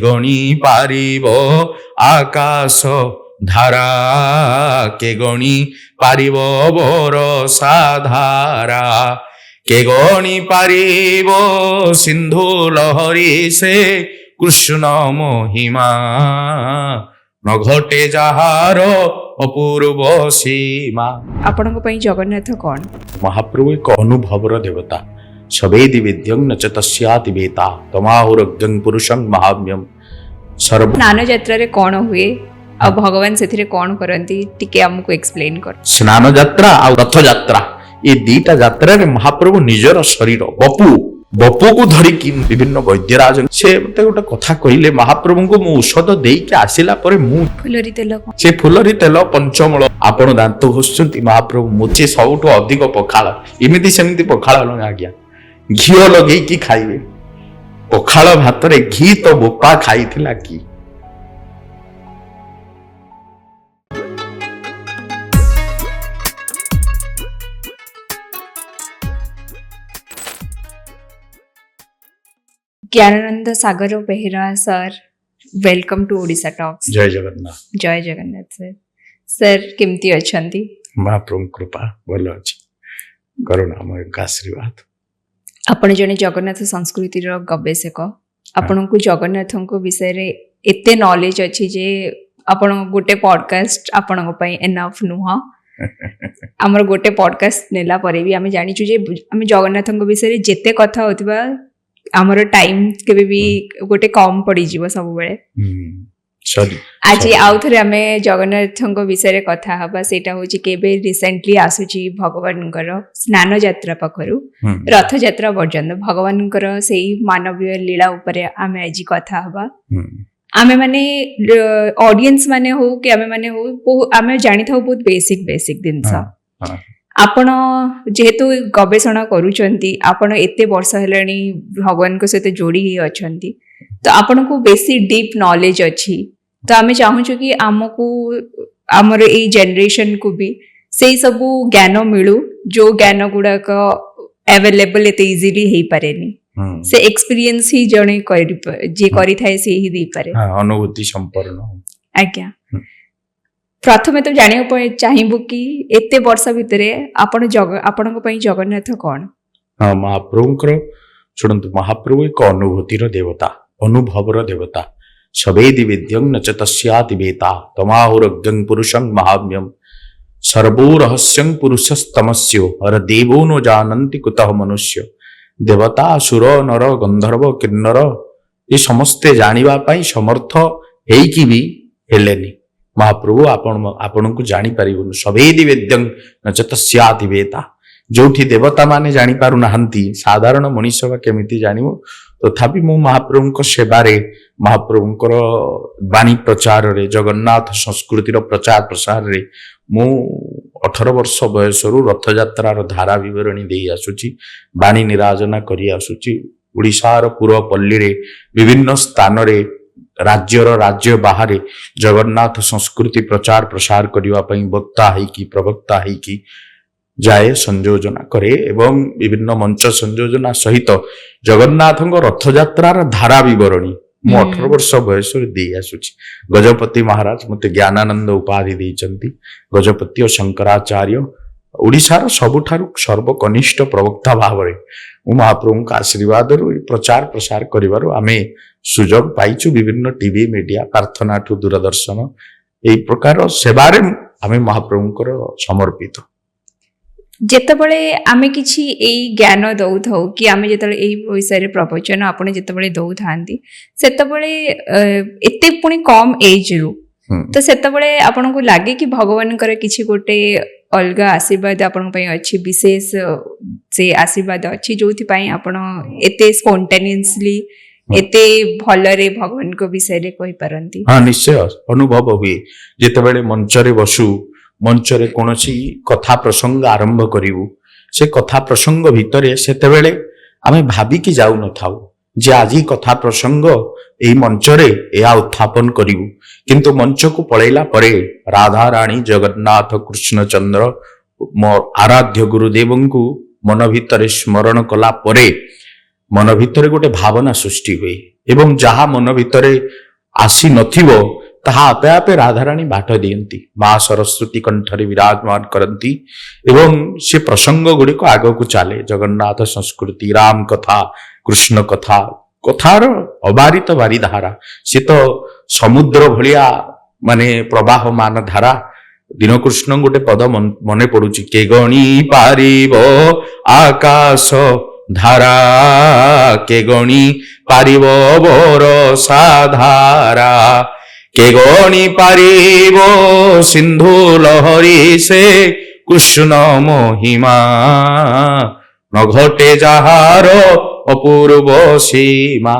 ଗଣି ପାରିବ ଆକାଶ ଧାରା, କେ ଗଣି ପାରିବ ବରଷା ଧାରା, କେ ଗଣି ପାରିବ ସିନ୍ଧୁ ଲହରୀ ସେ କୃଷ୍ଣ ମହିମା, ନ ଘଟେ ଯାହାର ଅପୂର୍ବ ସୀମା। ଆପଣଙ୍କ ପାଇଁ ଜଗନ୍ନାଥ କ'ଣ? ମହାପ୍ରଭୁ ଏକ ଅନୁଭବର ଦେବତା। ସବେଦି ବିଦ୍ୟଂ ନ ଚ ତସ୍ୟାତି ବେତା, ତମାହୁରଗ୍ୟଂ ପୁରୁଷଂ ମହାମ୍ୟଂ। ସ୍ନାନ ଯାତ୍ରାରେ କ'ଣ ହୁଏ ଆଉ ଭଗବାନ ସେଥିରେ କ'ଣ କରନ୍ତି ଟିକେ ଆମକୁ ଏକ୍ସପ୍ଲେନ କର। ସ୍ନାନ ଯାତ୍ରା ଆଉ ରଥଯାତ୍ରା, ଏ ଦିଟା ଯାତ୍ରାରେ ମହାପ୍ରଭୁ ନିଜର ଶରୀର ବପୁକୁ ଧରିକି ବିଭିନ୍ନ ବୈଦ୍ୟରାଜ ସେ ମତେ ଗୋଟେ କଥା କହିଲେ, ମହାପ୍ରଭୁଙ୍କୁ ମୁଁ ଔଷଧ ଦେଇକି ଆସିଲା ପରେ ମୁଁ ଫୁଲରି ତେଲ, ସେ ଫୁଲରି ତେଲ ପଞ୍ଚମୂଳ ଆପଣ ଦାନ୍ତ ଘଷୁଛନ୍ତି ମହାପ୍ରଭୁ ମୁଛି ସବୁଠୁ ଅଧିକ ପଖାଳ, ଏମିତି ସେମିତି ପଖାଳ ନୁହେଁ ଆଜ୍ଞା, ଘିଅ ଲଗେଇକି ଖାଇବେ। ପଖାଳ ଭାତରେ ଘି ତ ବୋପା ଖାଇଥିଲା କି। Gyanananda Sagar Behera sir, welcome to Odisha talks. ଜୟ ଜଗନ୍ନାଥ। ଜୟ ଜଗନ୍ନାଥ ସାର୍। ସାର୍ କେମିତି ଅଛନ୍ତି? ମହାପ୍ରଭୁ କୃପା ଭଲ ଅଛି, କରୁଣାମୟ ଆଶୀର୍ବାଦ। ଆପଣ ଜଣେ ଜଗନ୍ନାଥ ସଂସ୍କୃତିର ଗବେଷକ। ଆପଣଙ୍କୁ ଜଗନ୍ନାଥଙ୍କ ବିଷୟରେ ଏତେ ନଲେଜ ଅଛି ଯେ ଆପଣ ଗୋଟେ ପଡକାଷ୍ଟ ଆପଣଙ୍କ ପାଇଁ ଏନଫ୍ ନୁହଁ। ଆମର ଗୋଟେ ପଡକାଷ୍ଟ ନେଲା ପରେ ବି ଆମେ ଜାଣିଛୁ ଯେ ଆମେ ଜଗନ୍ନାଥଙ୍କ ବିଷୟରେ ଯେତେ କଥା ହଉଥିବା ଆମର ଟାଇମ କେବେ ବି ଗୋଟେ କମ ପଡିଯିବ ସବୁବେଳେ। ଆଜି ଆଉ ଥରେ ଆମେ ଜଗନ୍ନାଥଙ୍କ ବିଷୟରେ କଥା ହବା। ସେଇଟା ହଉଛି କେବେ ରିସେଣ୍ଟଲି ଆସୁଛି ଭଗବାନଙ୍କର ସ୍ନାନ ଯାତ୍ରା ପାଖରୁ ରଥଯାତ୍ରା ପର୍ଯ୍ୟନ୍ତ ଭଗବାନଙ୍କର ସେଇ ମାନବୀୟ ଲୀଳା ଉପରେ ଆମେ ଆଜି କଥା ହବା। ଆମେ ମାନେ ଅଡିଏନ୍ସ ମାନେ ହଉ କି ଆମେ ମାନେ ହଉ ଆମେ ଜାଣିଥାଉ ବହୁତ ବେସିକ ଜିନିଷ। ଆପଣ ଯେହେତୁ ଗବେଷଣା କରୁଛନ୍ତି, ଆପଣ ଏତେ ବର୍ଷ ହେଲାଣି ଭଗବାନଙ୍କ ସହିତ ଯୋଡ଼ି ହେଇ ଅଛନ୍ତି, ତ ଆପଣଙ୍କୁ ବେଶୀ ଡିପ୍ ନଲେଜ ଅଛି। ତ ଆମେ ଚାହୁଁଛୁ କି ଆମକୁ ଆମର ଏଇ ଜେନେରେସନକୁ ବି ସେଇ ସବୁ ଜ୍ଞାନ ମିଳୁ ଯୋଉ ଜ୍ଞାନ ଗୁଡାକ ଆଭେଲେବଲ ଏତେ ଇଜିଲି ହେଇପାରେନି। ସେ ଏକ୍ସପିରିଏନ୍ସ ହିଁ ଜଣେ ଯିଏ କରିଥାଏ ସିଏ ହିଁ ଦେଇପାରେ, ଅନୁଭୂତି ସମ୍ପନ୍ନ। ଆଜ୍ଞା। ପ୍ରଥମେ ତ ଜାଣିବାକୁ ଚାହିଁବୁ କି ଏତେ ବର୍ଷ ଭିତରେ ଆପଣଙ୍କ ପାଇଁ ଜଗନ୍ନାଥ କ'ଣ? ହଁ, ମହାପ୍ରଭୁଙ୍କର ଶୁଣନ୍ତୁ, ମହାପ୍ରଭୁ ଏକ ଅନୁଭୂତିର ଦେବତା, ଅନୁଭବର ଦେବତା। ସବେଦି ବିଦ୍ୟଂ ନ ଚ ତସ୍ୟାତି ବେତା, ତମାହୁରଗ୍ୟଂ ପୁରୁଷଂ ମହାମ୍ୟଂ। ସର୍ବୋ ରହସ୍ୟଂ ପୁରୁଷସ୍ତମସ୍ୟ, ହର ଦେବୋ ନ ଜାନନ୍ତି କୁତଃ ମନୁଷ୍ୟ। ଦେବତା, ସୁର, ନର, ଗନ୍ଧର୍ବ, କିନ୍ନର ଏ ସମସ୍ତେ ଜାଣିବା ପାଇଁ ସମର୍ଥ ହେଇକି ବି ହେଲେନି। ମହାପ୍ରଭୁ ଆପଣଙ୍କୁ ଜାଣିପାରିବୁନି। ସବେଦି ବିଦ୍ୟଂ ନ ଚ ତସ୍ୟାତି ବେତା, ଯୋଉଠି ଦେବତା ମାନେ ଜାଣିପାରୁନାହାନ୍ତି ସାଧାରଣ ମଣିଷ ବା କେମିତି ଜାଣିବ। ତଥାପି ମୁଁ ମହାପ୍ରଭୁଙ୍କ ସେବାରେ, ମହାପ୍ରଭୁଙ୍କର ବାଣୀ ପ୍ରଚାରରେ, ଜଗନ୍ନାଥ ସଂସ୍କୃତିର ପ୍ରଚାର ପ୍ରସାରରେ ମୁଁ 18 ବର୍ଷ ବୟସରୁ ରଥଯାତ୍ରାର ଧାରା ବିବରଣୀ ଦେଇ ଆସୁଛି, ବାଣୀ ନିରାଜନା କରି ଆସୁଛି। ଓଡ଼ିଶାର ପୁର ପଲ୍ଲୀରେ ବିଭିନ୍ନ ସ୍ଥାନରେ ରାଜ୍ୟ ବାହାରେ ଜଗନ୍ନାଥ ସଂସ୍କୃତି ପ୍ରଚାର ପ୍ରସାର କରିବା ପାଇଁ ବକ୍ତା ହେଇକି ପ୍ରବକ୍ତା ହେଇକି ଯାଏ, ସଂଯୋଜନା କରେ ଏବଂ ବିଭିନ୍ନ ମଞ୍ଚ ସଂଯୋଜନା ସହିତ ଜଗନ୍ନାଥଙ୍କ ରଥଯାତ୍ରାର ଧାରା ବିବରଣୀ ମୁଁ 18 ବର୍ଷ ବୟସରେ ଦେଇ ଆସୁଛି। ଗଜପତି ମହାରାଜ ମତେ ଜ୍ଞାନାନନ୍ଦ ଉପାଧି ଦେଇଛନ୍ତି। ଗଜପତି ଓ ଶଙ୍କରାଚାର୍ଯ୍ୟ ଓଡ଼ିଶାର ସବୁଠାରୁ ସର୍ବକନିଷ୍ଠ ପ୍ରବକ୍ତା ଭାବରେ ମୁଁ ମହାପ୍ରଭୁଙ୍କ ଆଶୀର୍ବାଦରୁ ପ୍ରଚାର ପ୍ରସାର କରିବାରୁ ଆମେ ସୁଯୋଗ ପାଇଛୁ। ବିଭିନ୍ନ ଟିଭି ମିଡିଆ, ପ୍ରାର୍ଥନାଠୁ ଦୂରଦର୍ଶନ, ଏଇ ପ୍ରକାର ସେବାରେ ଆମେ ମହାପ୍ରଭୁଙ୍କର ସମର୍ପିତ। ଯେତେବେଳେ ଆମେ କିଛି ଏଇ ଜ୍ଞାନ ଦଉଥାଉ କି ଆମେ ଯେତେବେଳେ ଏଇ ବିଷୟରେ ପ୍ରବଚନ ଆପଣ ଯେତେବେଳେ ଦଉଥାନ୍ତି, ସେତେବେଳେ ଏତେ ପୁଣି କମ ଏଜରୁ, ତ ସେତେବେଳେ ଆପଣଙ୍କୁ ଲାଗେ କି ଭଗବାନଙ୍କର କିଛି ଗୋଟେ ଅଲଗା ଆଶୀର୍ବାଦ ଆପଣଙ୍କ ପାଇଁ ଅଛି, ବିଶେଷ ସେ ଆଶୀର୍ବାଦ ଅଛି ଯୋଉଥିପାଇଁ ଆପଣ ଏତେ ସ୍ପୋଣ୍ଟାନିୟସଲି ଏତେ ଭଲରେ ଭଗବାନଙ୍କ ବିଷୟରେ କହିପାରନ୍ତି? ହଁ, ନିଶ୍ଚୟ ଅନୁଭବ ହୁଏ। ଯେତେବେଳେ ମଞ୍ଚରେ ବସୁ, ମଞ୍ଚରେ କୌଣସି କଥା ପ୍ରସଙ୍ଗ ଆରମ୍ଭ କରିବୁ, ସେ କଥା ପ୍ରସଙ୍ଗ ଭିତରେ ସେତେବେଳେ ଆମେ ଭାବିକି ଯାଉନଥାଉ ଯେ ଆଜି କଥା ପ୍ରସଙ୍ଗ ଏଇ ମଞ୍ଚରେ ଏହା ଉତ୍ଥାପନ କରିବୁ। କିନ୍ତୁ ମଞ୍ଚକୁ ପଳେଇଲା ପରେ ରାଧାରାଣୀ, ଜଗନ୍ନାଥ, କୃଷ୍ଣଚନ୍ଦ୍ର, ମୋ ଆରାଧ୍ୟ ଗୁରୁଦେବଙ୍କୁ ମନ ଭିତରେ ସ୍ମରଣ କଲା ପରେ मन भितर गोटे भावना सृष्टि हुए एवं जहा मन भितर आसी नथिबो ताहा आपे आपे राधाराणी बाट दियंती माँ सरस्वती कंठरे विराजमान करती एवं से प्रसंग गुड़िक आग को चले जगन्नाथ संस्कृति राम कथा कृष्ण कथा कथार अबारित बारिधारा से तो समुद्र भलिया माने प्रवाहमान धारा दीनकृष्ण गोटे पद मने पड़ुची के गणी पारिब आकाश धारा के गणी पारिब बरसा धारा के गणी पारिब सिंधु लहरी से कृष्ण महिमा न घटे जहार अपूर्व सीमा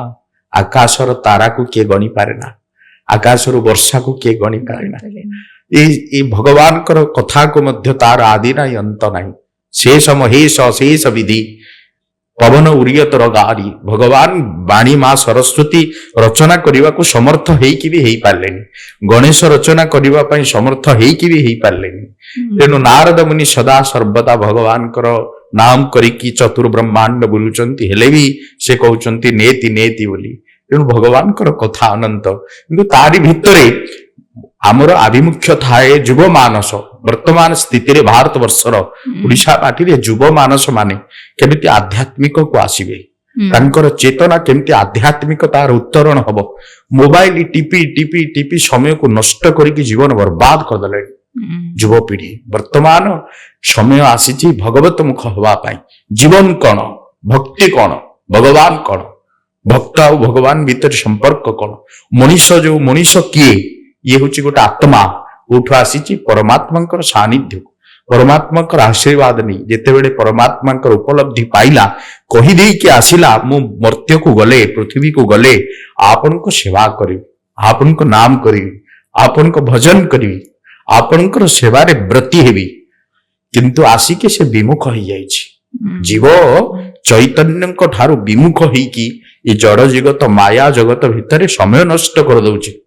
आकाशर तारा को किए गणी पारे ना आकाशर वर्षा को किए गणी पारे ना ये भगवान कथा को मध्य तार आदि ना अंत नहीं शेष महेश अशेष विधि पवन उरियतर गारी भगवान वाणी माँ सरस्वती रचना करने को समर्थ होइकी भी हेई पारलेनी गणेश रचना करने समर्थ होइकी भी हेई पारलेनी तेणु नारद मुनि सदा सर्वदा भगवान नाम करिकी चतुर्ब्रह्मांड बुलुचंती हेले भी से कहउचंती नेति नेति बोली तेणु भगवान कथा अनंत किंतु तारी भितरे आमर आभिमुख्य थाए युव मानस वर्तमान स्थिति रे भारत वर्षर ओडिशा माटी रे युव मानस माने केमिति आध्यात्मिक को आसीबे तांकर चेतना केमिति आध्यात्मिक तार उत्तरण हबो मोबाइल टीपी टीपी टीपी समय को नष्ट करिकी जीवन बर्बाद कर दले युवपीढ़ी वर्तमान समय आसी भगवत मुख हवा पाई जीवन कौन भक्ति कौन भगवान कौन भक्त आ भगवान भीतर संपर्क कौन मनीष जो मनीष किए ये हूँ गोटे आत्मा कोठु आसी परमात्मा सानिध्य परमात्मा आशीर्वाद नहीं जिते बड़े परमात्मा उपलब्धि पाइला कहीदे कि आसला मु मर्त्य को गले पृथ्वी को गले आपन को सेवा करी आपन को नाम करी आपन को भजन करी आपनकर सेवारे व्रती हेबी किंतु आसिके से विमुख हो जाइछि जीव चैतन्य ठारू विमुख होइकी ये जड़ जगत माया जगत भितर समय नष्ट कर दउछि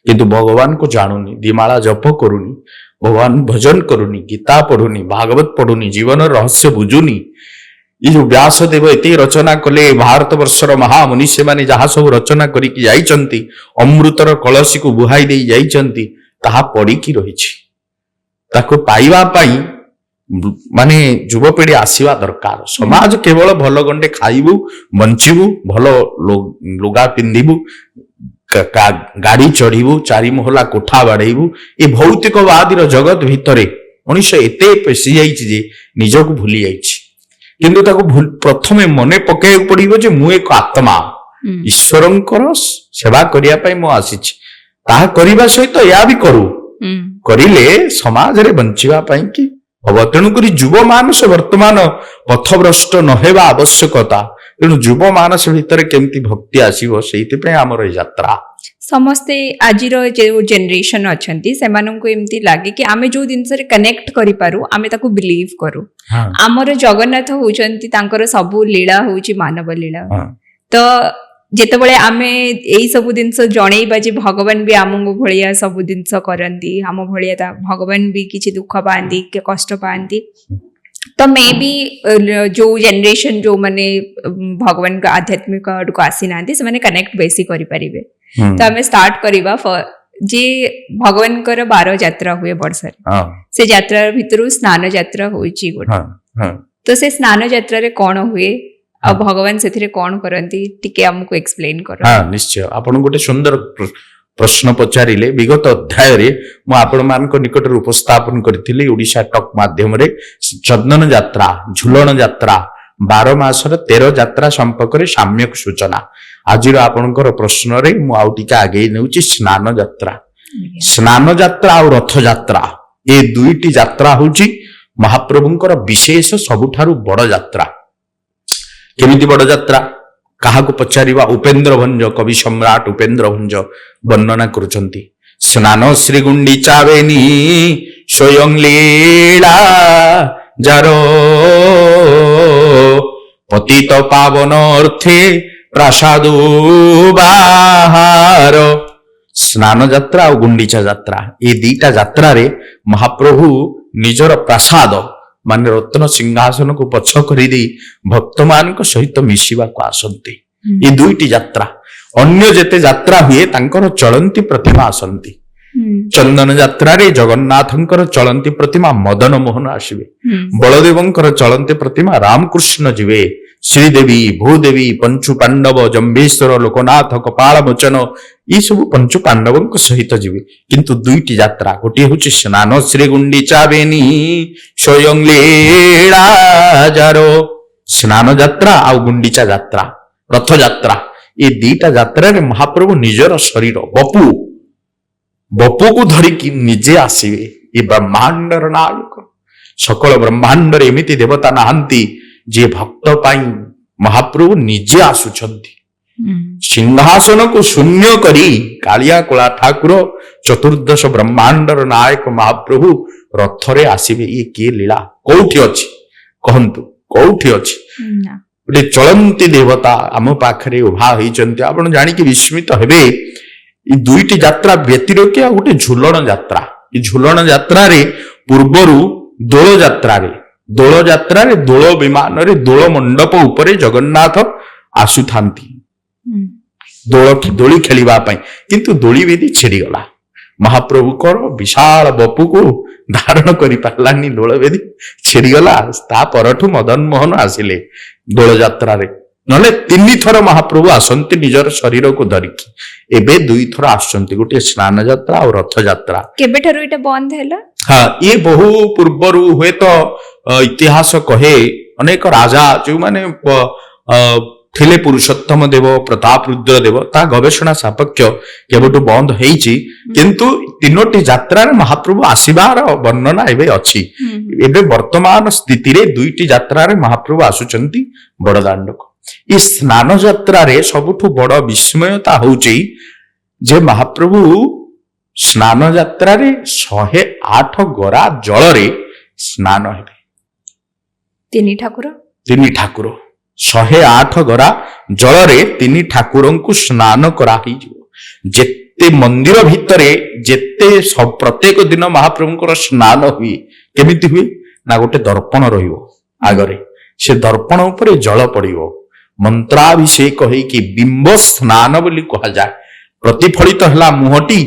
किंतु भगवान को जानूनी दिमाला जप करूनी भगवान भजन करूनी गीता पढ़ुनी भागवत पढ़ुनी जीवन रहस्य बुझुनी ये जो व्यासदेव एते रचना कले भारत वर्षर महामुनि से माने जहा सब रचना करिकी जाइचंती अमृतर कलसी को बुहाई दे जाइचंती ताहा पड़िकी रहिछि ताको पाइबा पाई माने युवपीढ़ी आसीबा दरकार समाज केवल भल गंडे खाइबू बंचिबू भल लुगा पिंधिबू गाड़ी चढ़ीबू चारि मोहला कोठा बाड़ेबू ये भौतिकवादी जगत भितरे मनुष्य एते पेसी जाइछि जे निजको भूली जाइछि किंतु ताको प्रथमे मने पकेइक पड़िबो जे मु एक आत्मा ईश्वरंकर सेवा करिया पाई मु आसीछि ताहा करिबा सहित या भी करू करिले समाज रे बंचिबा पाई कि हब तेणु करी युव मानस वर्तमान पथभ्रष्ट नहेबा आवश्यकता तेणु युव मानस भितर केमती भक्ति आसीबो सेइते पे हमर यात्रा समस्ते आजिर जो जनरेशन अछंती सेमानंको एमती लागे कि आमे जो दिन से कनेक्ट करि पारू आमे ताको बिलीव करू हमर जगन्नाथ होचंती तांकर सब लीला होची मानव लीला तो जेतेबेले आमे एई सब जिनस जणैबा जे भगवान भी आमको भलिया सब जिनस करंती आम भलिया भगवान भी किछि दुख पांती के कष्ट पांती तो मे बी जो जनरेशन जो माने भगवान का आध्यात्मिक को आसी नांती से माने कनेक्ट बेसी करि परिबे तो आमे स्टार्ट करिबा जे भगवान कर 12 यात्रा हुए वर्ष से यात्रा भितरु स्नान यात्रा होईची गोटे तो से स्नान यात्रा रे कोन हुए आ भगवान सेथिरे कोन करंती टिके हमको एक्सप्लेन करो हां निश्चय आपण गोटे सुंदर प्रश्न पचारिले विगत अध्याय रे मु आपण मानक निकट रे उपस्थापन करथिली ओडिशा टॉक माध्यम रे चंदन यात्रा झुलन यात्रा 12 मासर 13 यात्रा संपर्क रे साम्यक सूचना आज आपणकर प्रश्न रे मु आउ टिका आगे नेउची स्नान यात्रा और रथ यात्रा ए दुईटी यात्रा होची महाप्रभुंकर विशेष सबुठारु बड़ यात्रा केमिति बड़ यात्रा कहा को पचारिबा उपेंद्र भंज कवि सम्राट उपेंद्र भंज वर्णना करुचंती स्नान श्री गुंडीचा बेनी स्वयं लीला जारो पतित पावन अर्थे प्रासादु बाहार स्नान यात्रा और गुंडीचा यात्रा ये दीटा यात्रा रे महाप्रभु निजर प्रासाद ମାନେ ରତ୍ନ ସିଂହାସନକୁ ପଛ କରିଦେଇ ଭକ୍ତମାନଙ୍କ ସହିତ ମିଶିବାକୁ ଆସନ୍ତି। ଏ ଦୁଇଟି ଯାତ୍ରା। ଅନ୍ୟ ଯେତେ ଯାତ୍ରା ହୁଏ ତାଙ୍କର ଚଳନ୍ତି ପ୍ରତିମା ଆସନ୍ତି। ଚନ୍ଦନ ଯାତ୍ରାରେ ଜଗନ୍ନାଥଙ୍କର ଚଳନ୍ତି ପ୍ରତିମା ମଦନ ମୋହନ ଆସିବେ। ବଳଦେବଙ୍କର ଚଳନ୍ତି ପ୍ରତିମା ରାମକୃଷ୍ଣ ଯିବେ। ଶ୍ରୀଦେବୀ, ଭୂଦେବୀ, ପଞ୍ଚୁ ପାଣ୍ଡବ, ଜମ୍ବେଶ୍ୱର, ଲୋକନାଥ, କପାଳ ମୋଚନ ଏଇ ସବୁ ପଞ୍ଚୁ ପାଣ୍ଡବଙ୍କ ସହିତ ଯିବେ। କିନ୍ତୁ ଦୁଇଟି ଯାତ୍ରା, ଗୋଟିଏ ହଉଛି ସ୍ନାନ ଶ୍ରୀ ଗୁଣ୍ଡିଚା ବେନି ସ୍ୱୟଂ ଲୀଳାଜାର, ସ୍ନାନ ଯାତ୍ରା ଆଉ ଗୁଣ୍ଡିଚା ଯାତ୍ରା, ରଥଯାତ୍ରା। ଏ ଦିଟା ଯାତ୍ରାରେ ମହାପ୍ରଭୁ ନିଜର ଶରୀର ବପୁକୁ ଧରିକି ନିଜେ ଆସିବେ। ଏ ବ୍ରହ୍ମାଣ୍ଡର ନାୟକ। ସକଳ ବ୍ରହ୍ମାଣ୍ଡରେ ଏମିତି ଦେବତା ନାହାନ୍ତି ଯିଏ ଭକ୍ତ ପାଇଁ ମହାପ୍ରଭୁ ନିଜେ ଆସୁଛନ୍ତି। ସିଂହାସନକୁ ଶୂନ୍ୟ କରି କାଳିଆ କଳା ଠାକୁର ଚତୁର୍ଦ୍ଦଶ ବ୍ରହ୍ମାଣ୍ଡର ନାୟକ ମହାପ୍ରଭୁ ରଥରେ ଆସିବେ। ଇଏ କିଏ ଲୀଳା? କୋଉଠି ଅଛି କହନ୍ତୁ? କୋଉଠି ଅଛି? ଗୋଟେ ଚଳନ୍ତି ଦେବତା ଆମ ପାଖରେ ଉଭା ହେଇଛନ୍ତି। ଆପଣ ଜାଣିକି ବିସ୍ମିତ ହେବେ। ଏ ଦୁଇଟି ଯାତ୍ରା ବ୍ୟତିରେକ ଆଉ ଗୋଟେ ଝୁଲଣ ଯାତ୍ରା। ଏ ଝୁଲଣ ଯାତ୍ରାରେ ପୂର୍ବରୁ ଦୋଳ ଯାତ୍ରାରେ ଦୋଳ ବିମାନରେ ଦୋଳ ମଣ୍ଡପ ଉପରେ ଜଗନ୍ନାଥ ଆସୁଥାନ୍ତି ଦୋଳି ଖେଳିବା ପାଇଁ। କିନ୍ତୁ ଦୋଳି ବେଦୀ ଛିଡ଼ିଗଲା। ମହାପ୍ରଭୁଙ୍କର ବିଶାଳ ବପୁକୁ ଧାରଣ କରିପାରିଲାନି, ଦୋଳ ବେଦୀ ଛିଡ଼ିଗଲା। ତା ପରଠୁ ମଦନ ମୋହନ ଆସିଲେ ଦୋଳ ଯାତ୍ରାରେ। ନହେଲେ 3 ଥର ମହାପ୍ରଭୁ ଆସନ୍ତି ନିଜର ଶରୀରକୁ ଧରିକି। ଏବେ 2 ଥର ଆସୁଛନ୍ତି, ଗୋଟିଏ ସ୍ନାନ ଯାତ୍ରା ଆଉ ରଥଯାତ୍ରା। କେବେଠାରୁ ଏଇଟା ବନ୍ଦ ହେଲା? ହଁ, ଇଏ ବହୁ ପୂର୍ବରୁ ହୁଏତ ଇତିହାସ କହେ ଅନେକ ରାଜା ଯୋଉମାନେ ଥିଲେ, ପୁରୁଷୋତ୍ତମ ଦେବ, ପ୍ରତାପ ରୁଦ୍ର ଦେବ, ତା ଗବେଷଣା ସାପେକ୍ଷ କେବେଠୁ ବନ୍ଦ ହେଇଛି। କିନ୍ତୁ 3ଟି ଯାତ୍ରାରେ ମହାପ୍ରଭୁ ଆସିବାର ବର୍ଣ୍ଣନା ଏବେ ଅଛି। ଏବେ ବର୍ତ୍ତମାନ ସ୍ଥିତିରେ 2ଟି ଯାତ୍ରାରେ ମହାପ୍ରଭୁ ଆସୁଛନ୍ତି ବଡଦାଣ୍ଡକୁ। ଏ ସ୍ନାନ ଯାତ୍ରାରେ ସବୁଠୁ ବଡ ବିସ୍ମୟତା ହଉଛି ଯେ ମହାପ୍ରଭୁ ସ୍ନାନ ଯାତ୍ରାରେ 108 ଗରା ଜଳରେ ସ୍ନାନ ହେବେ। 3 ଠାକୁର 108 ଗରା ଜଳରେ 3 ଠାକୁରଙ୍କୁ ସ୍ନାନ କରାହେଇଯିବ। ଯେତେ ମନ୍ଦିର ଭିତରେ ପ୍ରତ୍ୟେକ ଦିନ ମହାପ୍ରଭୁଙ୍କର ସ୍ନାନ ହୁଏ। କେମିତି ହୁଏ ନା, ଗୋଟେ ଦର୍ପଣ ରହିବ ଆଗରେ, ସେ ଦର୍ପଣ ଉପରେ ଜଳ ପଡିବ। ମନ୍ତ୍ରାଭିଷେକ ହେଇକି ବିମ୍ବ ସ୍ନାନ ବୋଲି କୁହାଯାଏ। ପ୍ରତିଫଳିତ ହେଲା ମୁହଁଟି